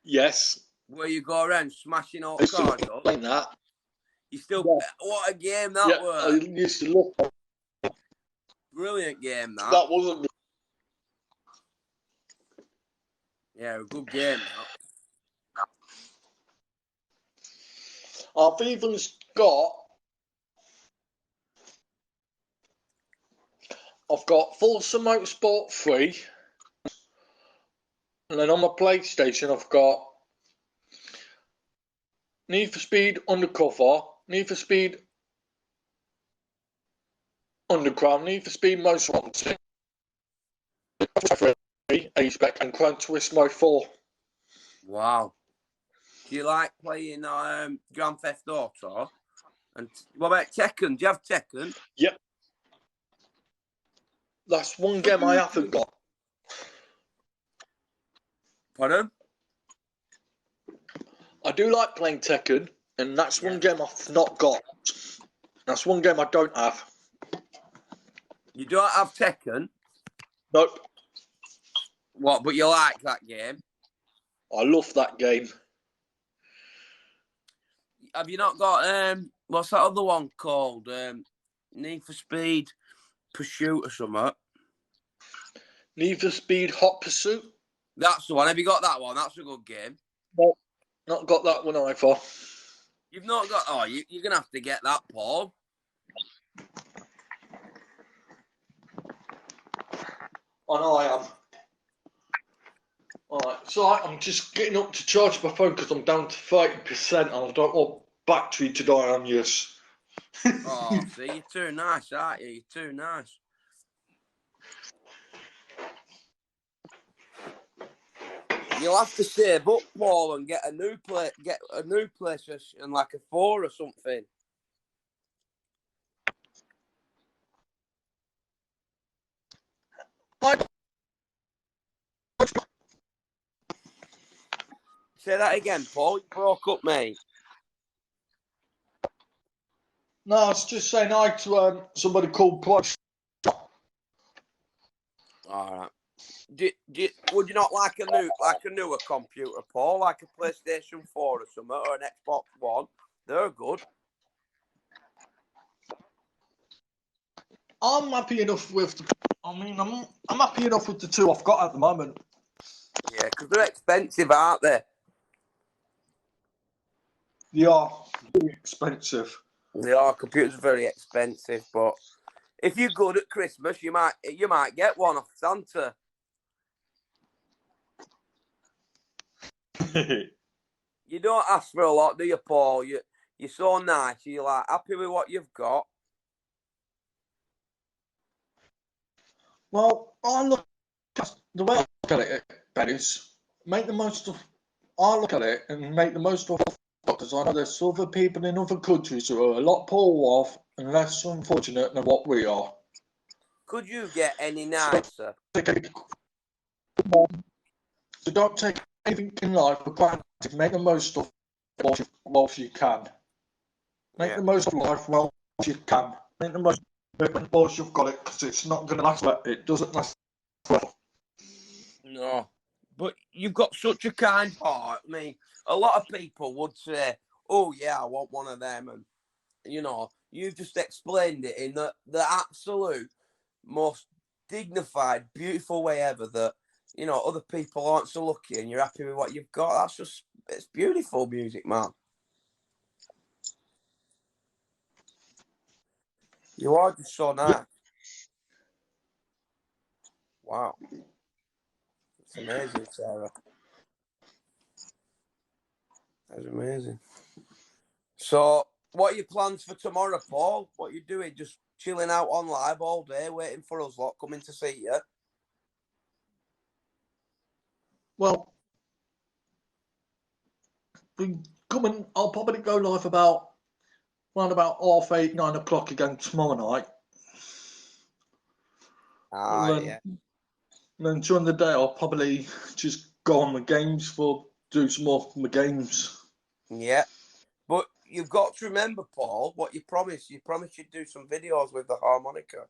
Yes. Where you go around smashing all cars up? Playing that. You still... Yeah. What a game that was. I used to love that. Brilliant game, that. That wasn't... Yeah, a good game, that. I've even got... I've got Forza Motorsport 3. And then on my PlayStation, I've got Need for Speed Undercover, Need for Speed Underground, Need for Speed Most Wanted, A-Spec, and Gran Turismo 4. Wow. Do you like playing Grand Theft Auto? And what about Tekken? Do you have Tekken? Yep. That's one game I haven't got. Pardon? I do like playing Tekken, and that's one game I've not got. That's one game I don't have. You don't have Tekken? Nope. What, but you like that game? I love that game. Have you not got, what's that other one called? Need for Speed Pursuit or something? Need for Speed Hot Pursuit? That's the one. Have you got that one? That's a good game. Nope. Not got that one either. You've not got... Oh, you're going to have to get that, Paul. I know I am. Alright, so I'm just getting up to charge my phone because I'm down to 30% and I don't want battery to die on use. Oh, see, you're too nice, aren't you? You're too nice. You'll have to save up, Paul, and get a new PlayStation, like a 4 or something. Say that again, Paul. You broke up, mate. No, I was just saying hi to somebody called Prod. All right. Would you not like a newer computer, Paul, like a PlayStation 4 or something, or an Xbox One? They're good. I'm happy enough with I mean, I'm happy enough with the two I've got at the moment. Yeah, because they're expensive, aren't they? They are very expensive. They are. Computers are very expensive, but if you're good at Christmas, you might get one off Santa. You don't ask for a lot, do you, Paul? You're so nice. You're like happy with what you've got. Well, I look at the way I look at it, Ben, is make the most of. I look at it and make the most of because I know there's other people in other countries who are a lot poorer off and less unfortunate than what we are. Could you get any nicer? So don't take anything in life for granted. Make the most of it whilst you can. Make the most of life whilst you can. Make the most of it whilst you've got it because it's not going to last. It doesn't last well. No, but you've got such a kind heart. I mean, a lot of people would say, "Oh yeah, I want one of them," and you've just explained it in the absolute most dignified, beautiful way ever. That other people aren't so lucky, and you're happy with what you've got. It's beautiful music, man. You are just so nice. Wow. It's amazing, Sarah. That's amazing. So, what are your plans for tomorrow, Paul? What are you doing? Just chilling out on live all day, waiting for us lot coming to see you? Well, I'll probably go live around about 8:30, 9 o'clock again tomorrow night. Yeah. Then during the day, I'll probably just go on the games do some more from the games. Yeah. But you've got to remember, Paul, what you promised. You promised you'd do some videos with the harmonica.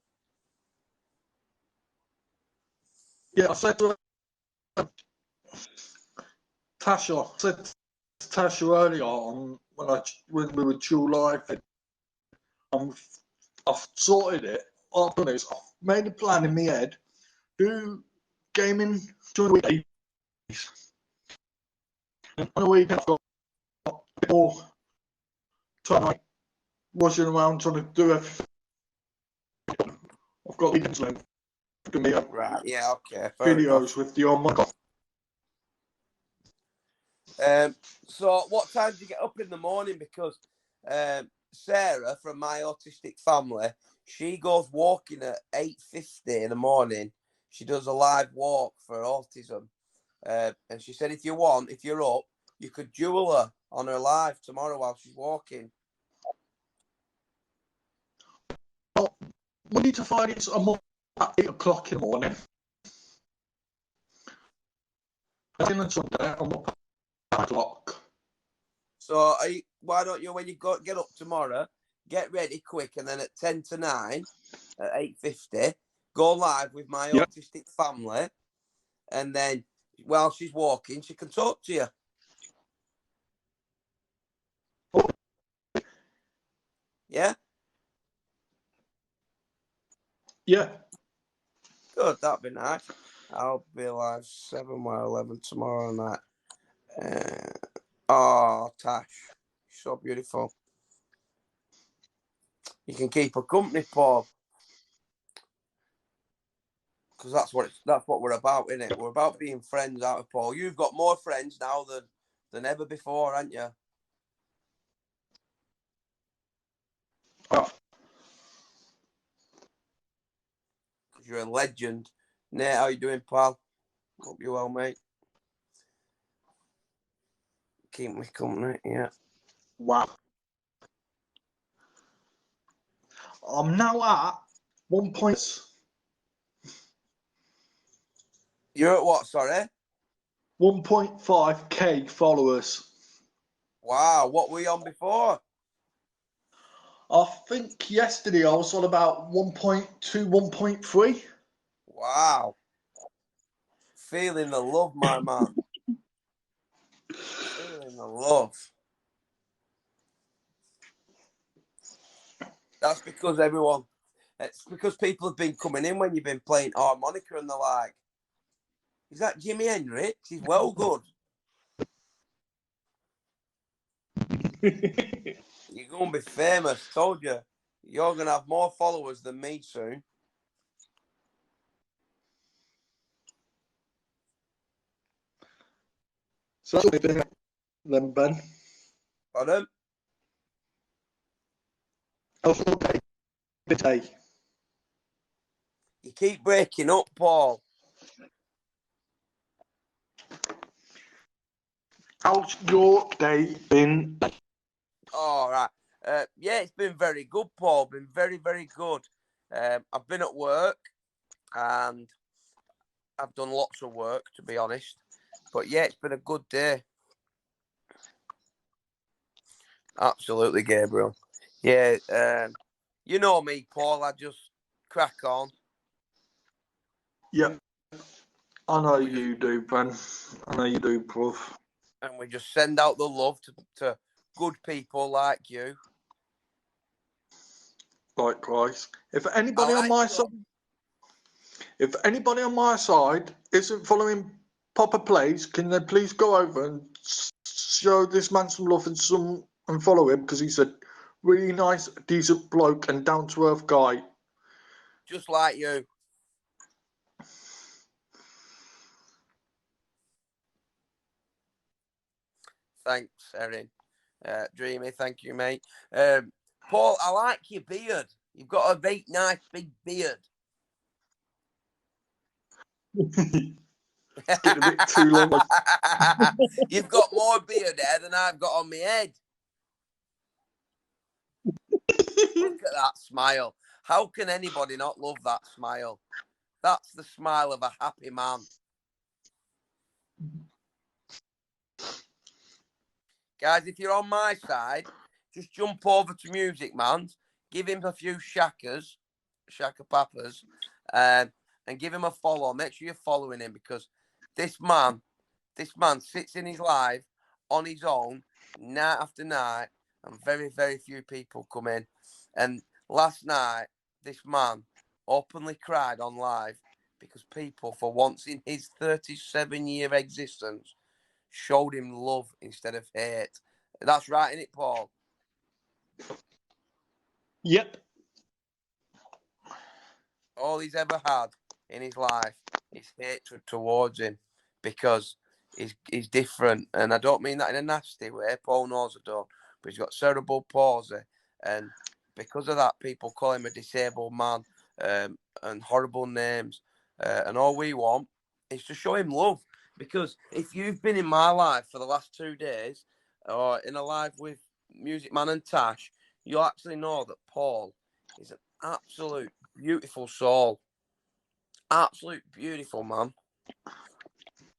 Yeah, I said to Tasha earlier on when we were dual live. I've sorted it. I've done it. I've made a plan in my head. Do gaming during the weekdays. And on the weekend, I've got more time rushing around trying to do everything. I've got weekends left to me Right, yeah, okay. Fair videos enough. with the harmonica. So what time do you get up in the morning? Because Sarah from my autistic family, she goes walking at 8:50 in the morning. She does a live walk for autism. And she said if you're up, you could duel her on her live tomorrow while she's walking. Well, Monday to Fridays, I'm up at 8 o'clock in the morning. And then Sunday, I'm up at 8 o'clock. So why don't you, when you get up tomorrow, get ready quick, and then at 10 to 9, at 8:50, go live with my autistic family, and then while she's walking, she can talk to you. Yeah? Yeah. Good, that'd be nice. I'll be live 7 or 11 tomorrow night. Tash, so beautiful. You can keep her company, Paul. Because that's what we're about, isn't it? We're about being friends out of Paul. You've got more friends now than ever before, haven't you? Oh. Because you're a legend. Nate, how you doing, pal? Hope you're well, mate. Keep me company, yeah. Wow. I'm now at 1 point. You're at what, sorry? 1.5k followers. Wow, what were you on before? I think yesterday I was on about 1.2, 1.3. Wow. Feeling the love, my man. Feeling the love. That's because everyone It's because people have been coming in when you've been playing harmonica and they're like, is that Jimi Hendrix? He's well good. You're going to be famous. Told you. You're going to have more followers than me soon. So that's what then, Ben. Pardon? How's your day today? You keep breaking up, Paul. How's your day been? All right. Yeah, it's been very good, Paul. Been very, very good. I've been at work and I've done lots of work, to be honest. But yeah, it's been a good day. Absolutely, Gabriel. Yeah, you know me, Paul. I just crack on. Yeah, I know you do, Ben. I know you do, bruv. And we just send out the love to good people like you. Likewise. If anybody on my side isn't following Popper Plays, can they please go over and show this man some love and follow him, because he's a really nice, decent bloke and down to earth guy. Just like you. Thanks, Erin. Dreamy, thank you, mate. Paul, I like your beard. You've got a very nice big beard. It's getting a bit too long. You've got more beard there than I've got on my head. Look at that smile. How can anybody not love that smile? That's the smile of a happy man. Guys, if you're on my side, just jump over to Music Man, give him a few Shaka Papas, and give him a follow. Make sure you're following him, because this man sits in his live on his own night after night, and very, very few people come in. And last night, this man openly cried on live because people, for once in his 37-year existence, showed him love instead of hate. That's right, isn't it, Paul? Yep. All he's ever had in his life is hatred towards him because he's different. And I don't mean that in a nasty way. Paul knows I don't. But he's got cerebral palsy. And because of that, people call him a disabled man and horrible names. And all we want is to show him love. Because if you've been in my life for the last 2 days, or in a live with Music Man and Tash, you'll actually know that Paul is an absolute beautiful soul. Absolute beautiful man.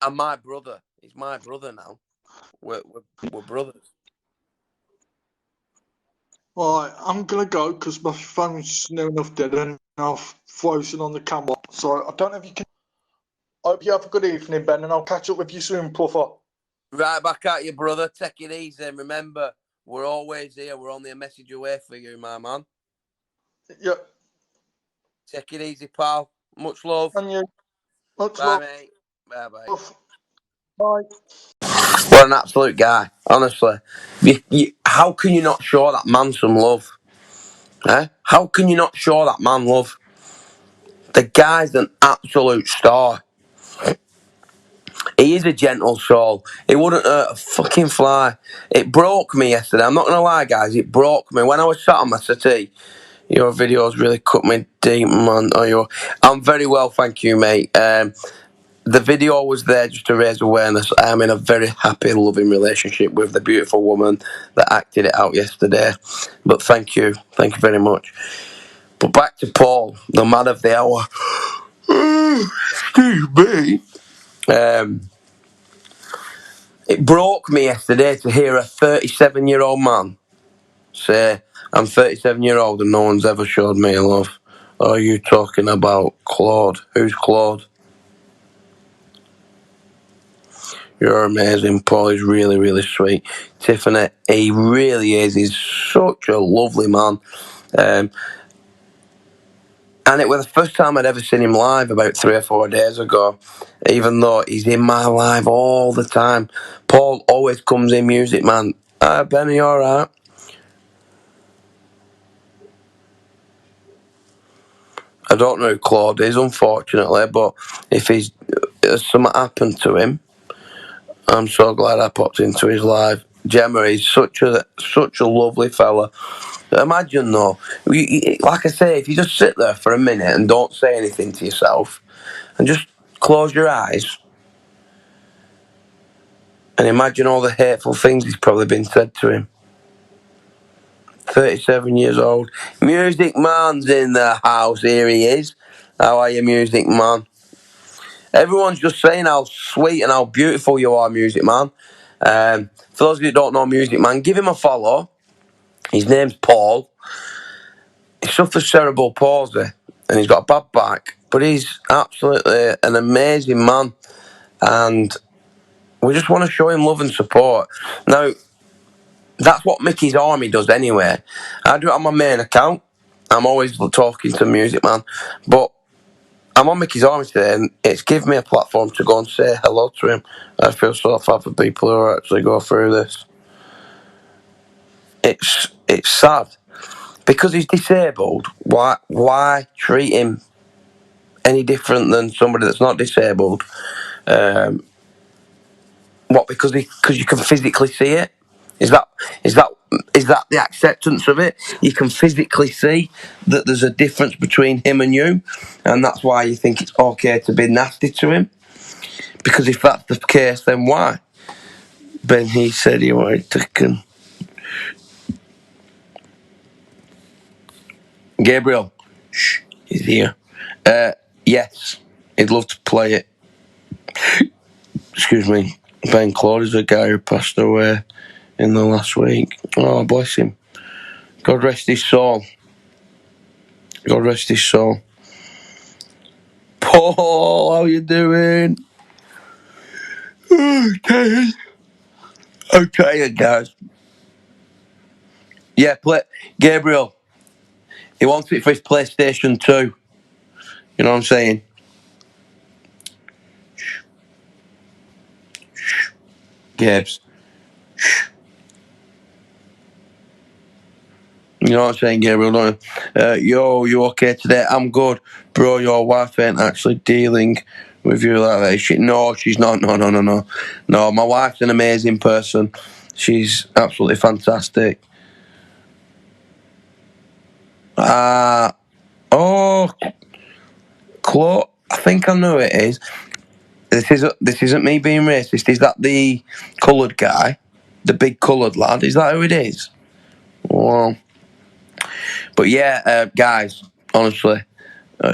And my brother. He's my brother now. We're brothers. Right, I'm going to go because my phone's near enough dead and I've frozen on the camera. So I don't know if you can. Hope you have a good evening, Ben, and I'll catch up with you soon, Puffer. Right back at you, brother. Take it easy. And remember, we're always here. We're only a message away for you, my man. Yep. Take it easy, pal. Much love. And you. Much Bye, love. mate. Bye-bye. Bye. What an absolute guy, honestly. How can you not show that man some love? Eh? How can you not show that man love? The guy's an absolute star. He is a gentle soul. He wouldn't hurt a fucking fly. It broke me yesterday. I'm not going to lie, guys. It broke me. When I was sat on my settee, your videos really cut me deep, man. I'm very well, thank you, mate. The video was there just to raise awareness. I am in a very happy, loving relationship with the beautiful woman that acted it out yesterday. But thank you. Thank you very much. But back to Paul, the man of the hour. Excuse me. It broke me yesterday to hear a 37-year-old man say, I'm 37-year-old and no one's ever showed me love. Are you talking about Claude? Who's Claude? You're amazing. Paul is really, really sweet. Tiffany, he really is. He's such a lovely man. And it was the first time I'd ever seen him live about 3 or 4 days ago, even though he's in my live all the time. Paul always comes in, Music Man. Ben, are you alright? I don't know who Claude is, unfortunately, but if something happened to him, I'm so glad I popped into his live. Gemma is such a lovely fella. Imagine though, like I say, if you just sit there for a minute and don't say anything to yourself, and just close your eyes, and imagine all the hateful things he's probably been said to him. 37 years old. Music Man's in the house. Here he is. How are you, Music Man? Everyone's just saying how sweet and how beautiful you are, Music Man. For those of you who don't know Music Man, give him a follow. His name's Paul. He suffers cerebral palsy and he's got a bad back, but he's absolutely an amazing man. And we just want to show him love and support. Now, that's what Mickey's Army does anyway. I do it on my main account. I'm always talking to Music Man. But I'm on Mickey's Army today and it's given me a platform to go and say hello to him. I feel so bad for people who actually go through this. It's sad. Because he's disabled, why treat him any different than somebody that's not disabled? What? Because you can physically see it? Is that the acceptance of it? You can physically see that there's a difference between him and you, and that's why you think it's okay to be nasty to him. Because if that's the case, then why? Ben, he said he wanted to. Gabriel, shh, he's here. Yes, he'd love to play it. Excuse me. Ben Claude is a guy who passed away in the last week. Oh, bless him. God rest his soul. God rest his soul. Paul, how you doing? Okay. Okay, guys. Yeah, play Gabriel. He wants it for his PlayStation 2. You know what I'm saying? Shh. Shh. Gabs. Shh. You know what I'm saying, Gabriel, don't you? Yo, you okay today? I'm good. Bro, your wife ain't actually dealing with you like that. No, she's not. No. No, my wife's an amazing person. She's absolutely fantastic. Oh, Chloe, I think I know who it is. This isn't me being racist. Is that the coloured guy? The big coloured lad? Is that who it is? Well, but yeah, guys, honestly,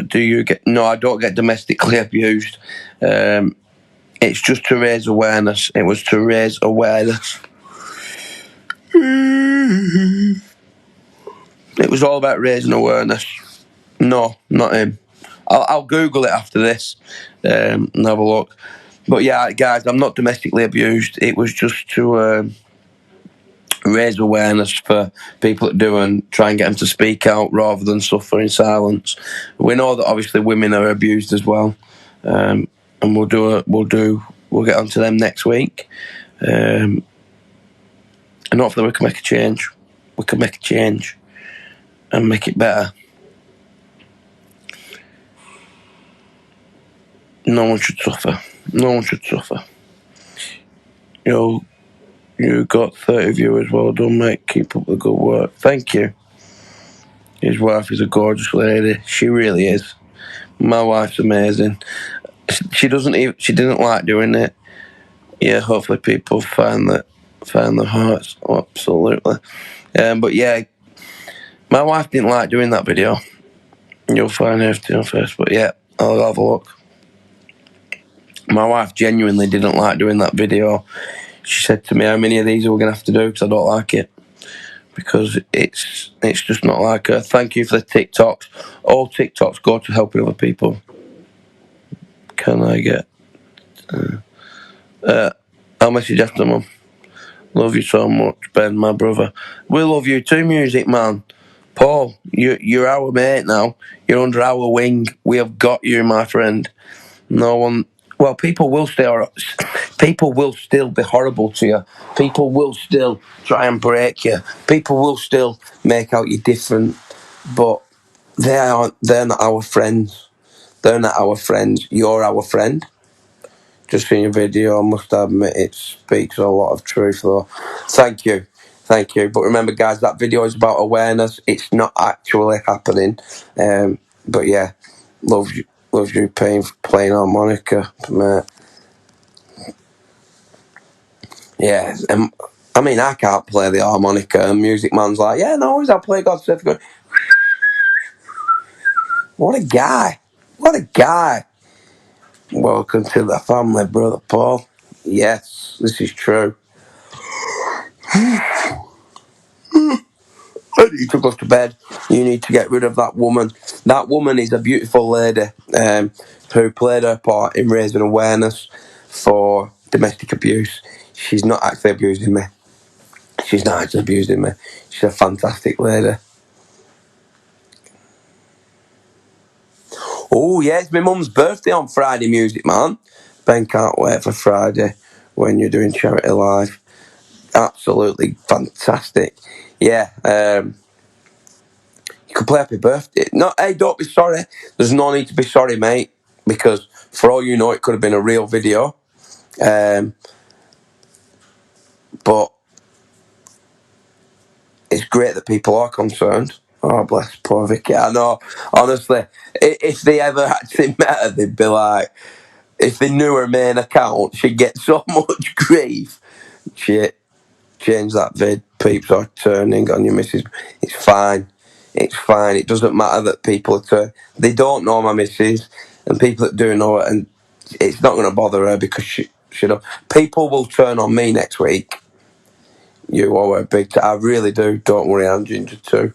do you get... No, I don't get domestically abused. It's just to raise awareness. It was to raise awareness. It was all about raising awareness. No, not him. I'll Google it after this and have a look. But yeah, guys, I'm not domestically abused. It was just to raise awareness for people that do and try and get them to speak out rather than suffer in silence. We know that obviously women are abused as well, and we'll get onto them next week, and hopefully we can make a change. We can make a change and make it better. No one should suffer. No one should suffer. You got 30 viewers. Well done, mate. Keep up the good work. Thank you. His wife is a gorgeous lady. She really is. My wife's amazing. She didn't like doing it. Yeah, hopefully people find their hearts. Absolutely. But yeah, my wife didn't like doing that video. You'll find everything on Facebook. But yeah, I'll have a look. My wife genuinely didn't like doing that video. She said to me, how many of these are we going to have to do because I don't like it. Because it's just not like her. Thank you for the TikToks. All TikToks go to helping other people. Can I get... I'll message after, Mum. Love you so much, Ben, my brother. We love you too, Music Man. Paul, you're our mate now. You're under our wing. We have got you, my friend. No one. Well, people will still be horrible to you. People will still try and break you. People will still make out you different. But they're not our friends. They're not our friends. You're our friend. Just seen your video, I must admit it speaks a lot of truth though. Thank you. But remember guys, that video is about awareness. It's not actually happening. But yeah, loves you playing harmonica, mate. Yeah, I mean I can't play the harmonica and Music Man's like, yeah, no worries, I'll play God Save the Queen. What a guy. Welcome to the family, brother Paul. Yes, this is true. You need to go to bed. You need to get rid of that woman. That woman is a beautiful lady who played her part in raising awareness for domestic abuse. She's not actually abusing me. She's a fantastic lady. Oh, yeah, it's my mum's birthday on Friday, Music Man. Ben can't wait for Friday when you're doing Charity Live. Absolutely fantastic. Yeah, you could play Happy Birthday. No, hey, don't be sorry. There's no need to be sorry, mate, because for all you know, it could have been a real video. But it's great that people are concerned. Oh, bless poor Vicky. I know, honestly, if they ever actually met her, they'd be like, if they knew her main account, she'd get so much grief. Shit, change that vid. Peeps are turning on your missus. It's fine. It doesn't matter that people are turning. They don't know my missus, and people that do know it, and it's not going to bother her because she don't. People will turn on me next week. You are a big. I really do. Don't worry, I'm ginger too.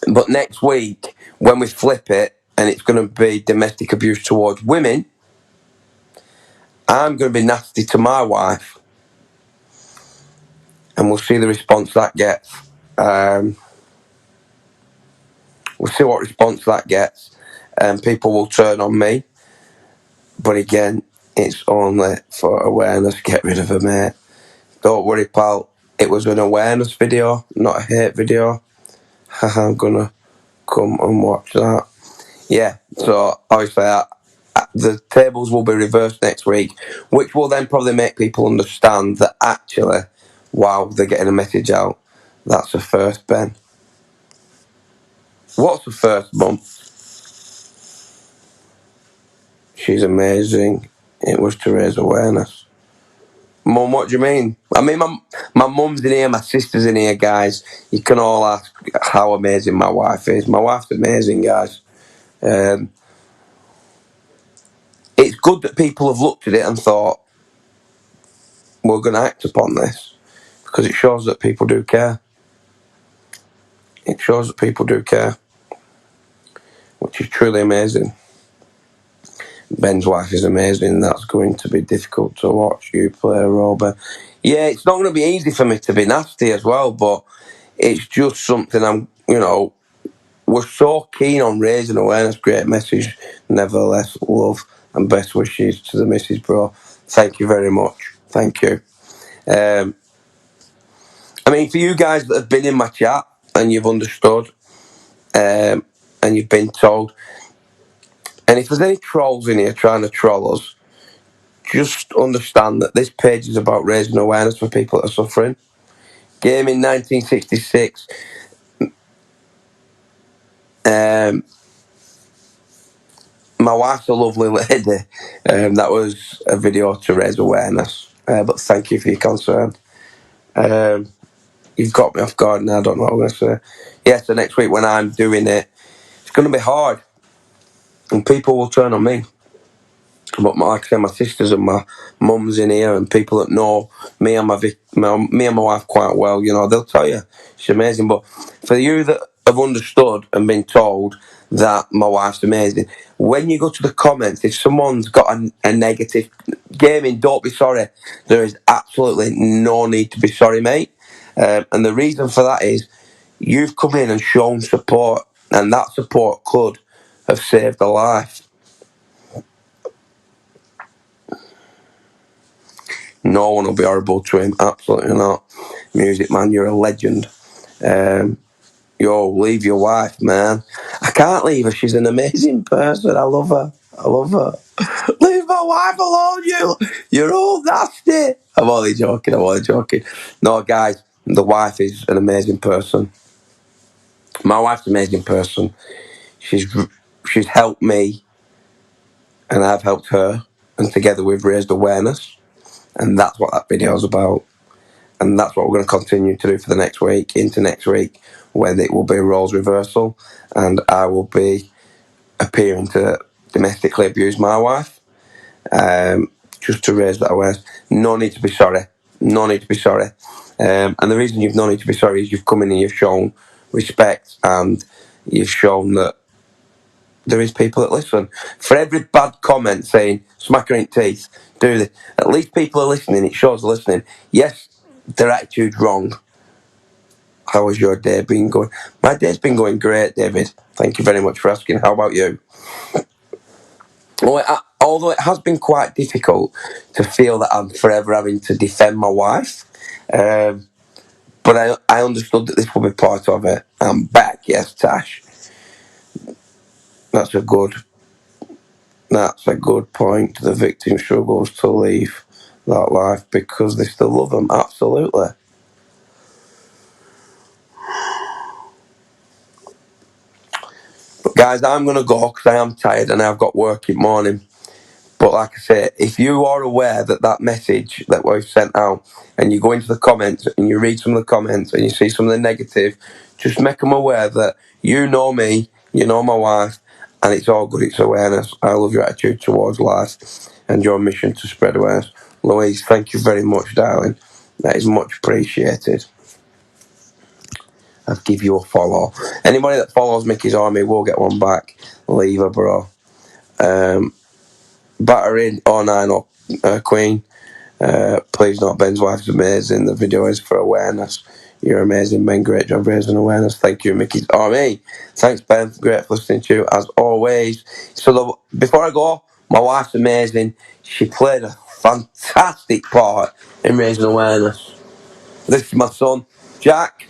But next week, when we flip it, and it's going to be domestic abuse towards women, I'm going to be nasty to my wife, and we'll see the response that gets. We'll see what response that gets, and people will turn on me. But again, it's only for awareness. Get rid of her, mate. Don't worry, pal. It was an awareness video, not a hate video. I'm gonna come and watch that. Yeah, so obviously the tables will be reversed next week, which will then probably make people understand that actually, wow, they're getting a message out. That's a first, Ben. What's the first, Mum? She's amazing. It was to raise awareness. Mum, what do you mean? I mean, my mum's in here, my sister's in here, guys. You can all ask how amazing my wife is. My wife's amazing, guys. It's good that people have looked at it and thought, we're going to act upon this, because it shows that people do care. It shows that people do care, which is truly amazing. Ben's wife is amazing. That's going to be difficult to watch you play a role, Ben. Yeah, it's not going to be easy for me to be nasty as well, but it's just something we're so keen on raising awareness. Great message. Nevertheless, love and best wishes to the missus, bro. Thank you very much. Thank you. I mean, for you guys that have been in my chat and you've understood, and you've been told, and if there's any trolls in here trying to troll us, just understand that this page is about raising awareness for people that are suffering. Game in 1966. My wife's a lovely lady. That was a video to raise awareness. But thank you for your concern. You've got me off guard and I don't know what I'm going to say. Yeah, so next week when I'm doing it, it's going to be hard. And people will turn on me. But like I said, my sisters and my mum's in here, and people that know me and my wife quite well, they'll tell you she's amazing. But for you that have understood and been told that my wife's amazing, when you go to the comments, if someone's got a negative gaming, don't be sorry. There is absolutely no need to be sorry, mate. And the reason for that is you've come in and shown support, and that support could have saved a life. No one will be horrible to him, absolutely not. Music Man, you're a legend. Yo, leave your wife, man. I can't leave her. She's an amazing person. I love her. I love her. Leave my wife alone, you. You're all nasty. I'm only joking. I'm only joking. No, guys, the wife is an amazing person. My wife's an amazing person. She's helped me, and I've helped her, and together we've raised awareness, and that's what that video is about. And that's what we're going to continue to do for the next week, into next week, when it will be a roles reversal, and I will be appearing to domestically abuse my wife, just to raise that awareness. No need to be sorry. No need to be sorry. And the reason you've no need to be sorry is you've come in and you've shown respect, and you've shown that there is people that listen. For every bad comment saying, smack her in teeth, do this, at least people are listening. It shows they're listening. Yes, their attitude's wrong. How has your day been going? My day's been going great, David. Thank you very much for asking. How about you? Although it has been quite difficult to feel that I'm forever having to defend my wife, but I understood that this would be part of it. I'm back, yes, Tash. That's a good point. The victim struggles to leave that life because they still love them. Absolutely. But guys, I'm going to go because I am tired and I've got work in the morning. But like I say, if you are aware that message that we've sent out, and you go into the comments and you read some of the comments and you see some of the negative, just make them aware that you know me, you know my wife, and it's all good. It's awareness. I love your attitude towards life and your mission to spread awareness. Louise, thank you very much, darling. That is much appreciated. I'll give you a follow. Anybody that follows Mickey's Army will get one back. Leave her, bro. Battering 090 Queen. Please not. Ben's wife's amazing. The video is for awareness. You're amazing, Ben. Great job raising awareness. Thank you, Mickey's Army. Thanks, Ben. Great listening to you as always. So before I go, my wife's amazing. She played a fantastic part in raising awareness. This is my son, Jack.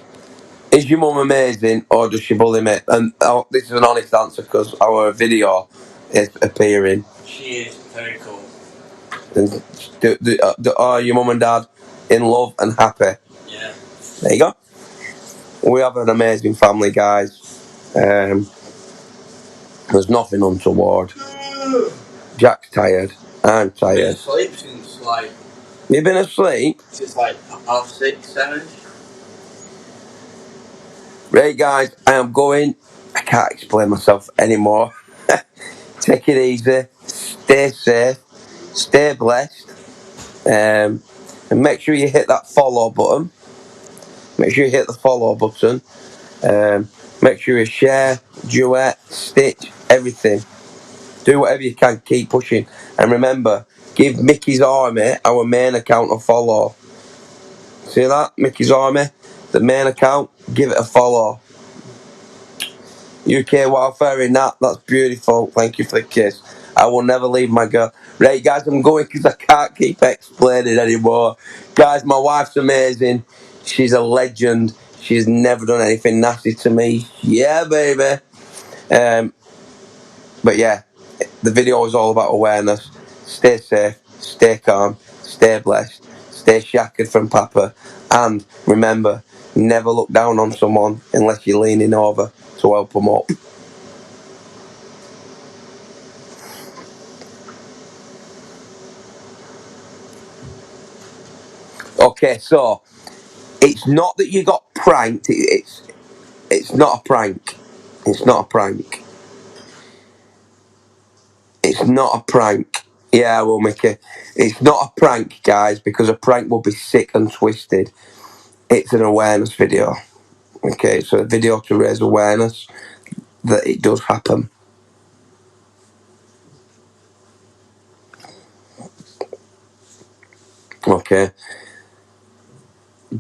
Is your mum amazing, or does she bully me? And this is an honest answer because our video is appearing. She is very cool. And are your mum and dad in love and happy? Yeah. There you go. We have an amazing family, guys. There's nothing untoward. Jack's tired. I'm Been tired. asleep since like. You've been asleep? Since like 6:30, 7. Right, guys, I am going. I can't explain myself anymore. Take it easy. Stay safe. Stay blessed. And make sure you hit that follow button. Make sure you hit the follow button. Make sure you share, duet, stitch, everything. Do whatever you can. Keep pushing. And remember, give Mickey's Army, our main account, a follow. See that? Mickey's Army, the main account, give it a follow. UK Wildfire in that's beautiful. Thank you for the kiss. I will never leave my girl. Right, guys, I'm going because I can't keep explaining anymore. Guys, my wife's amazing. She's a legend. She's never done anything nasty to me. Yeah, baby. But yeah, the video is all about awareness. Stay safe, stay calm, stay blessed, stay shackled from Papa. And remember, never look down on someone unless you're leaning over to help them up. Okay, so it's not that you got pranked. It's not a prank. It's not a prank. It's not a prank. Yeah, well, Mickey. It's not a prank, guys, because a prank will be sick and twisted. It's an awareness video. Okay, so a video to raise awareness that it does happen. Okay.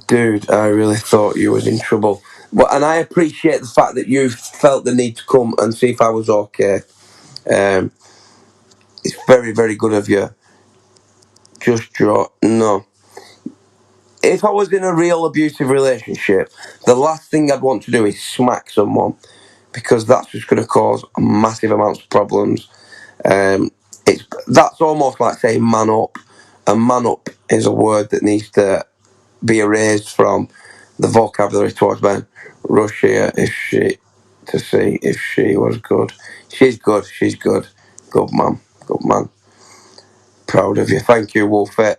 Dude, I really thought you was in trouble. and I appreciate the fact that you felt the need to come and see if I was okay. It's very, very good of you. Just draw. No. If I was in a real abusive relationship, the last thing I'd want to do is smack someone, because that's just going to cause massive amounts of problems. That's almost like saying man up, and man up is a word that needs to be erased from the vocabulary towards men. Russia, if she to see if she was good. She's good. She's good. Good man. Good man. Proud of you. Thank you, Wolfette.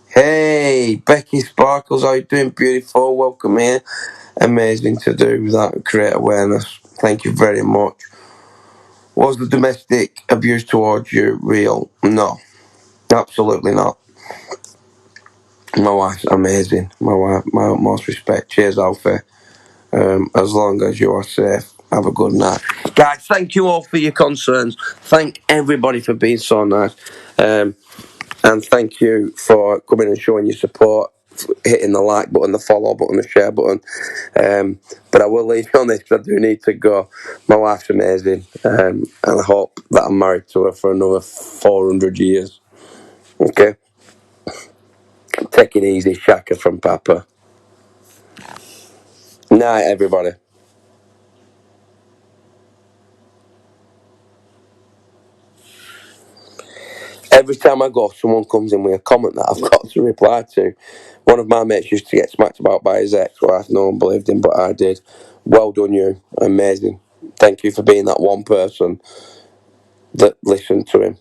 Hey, Becky Sparkles, how you doing? Beautiful. Welcome here. Amazing to do that. Create awareness. Thank you very much. Was the domestic abuse towards you real? No, absolutely not. My wife's amazing. My wife, my utmost respect. Cheers, Alfie. As long as you are safe, have a good night. Guys, thank you all for your concerns. Thank everybody for being so nice. And thank you for coming and showing your support, hitting the like button, the follow button, the share button. But I will leave you on this because I do need to go. My wife's amazing, and I hope that I'm married to her for another 400 years. Okay? Take it easy, Shaka from Papa. Night, everybody. Every time I go, someone comes in with a comment that I've got to reply to. One of my mates used to get smacked about by his ex-wife. No one believed him, but I did. Well done, you. Amazing. Thank you for being that one person that listened to him.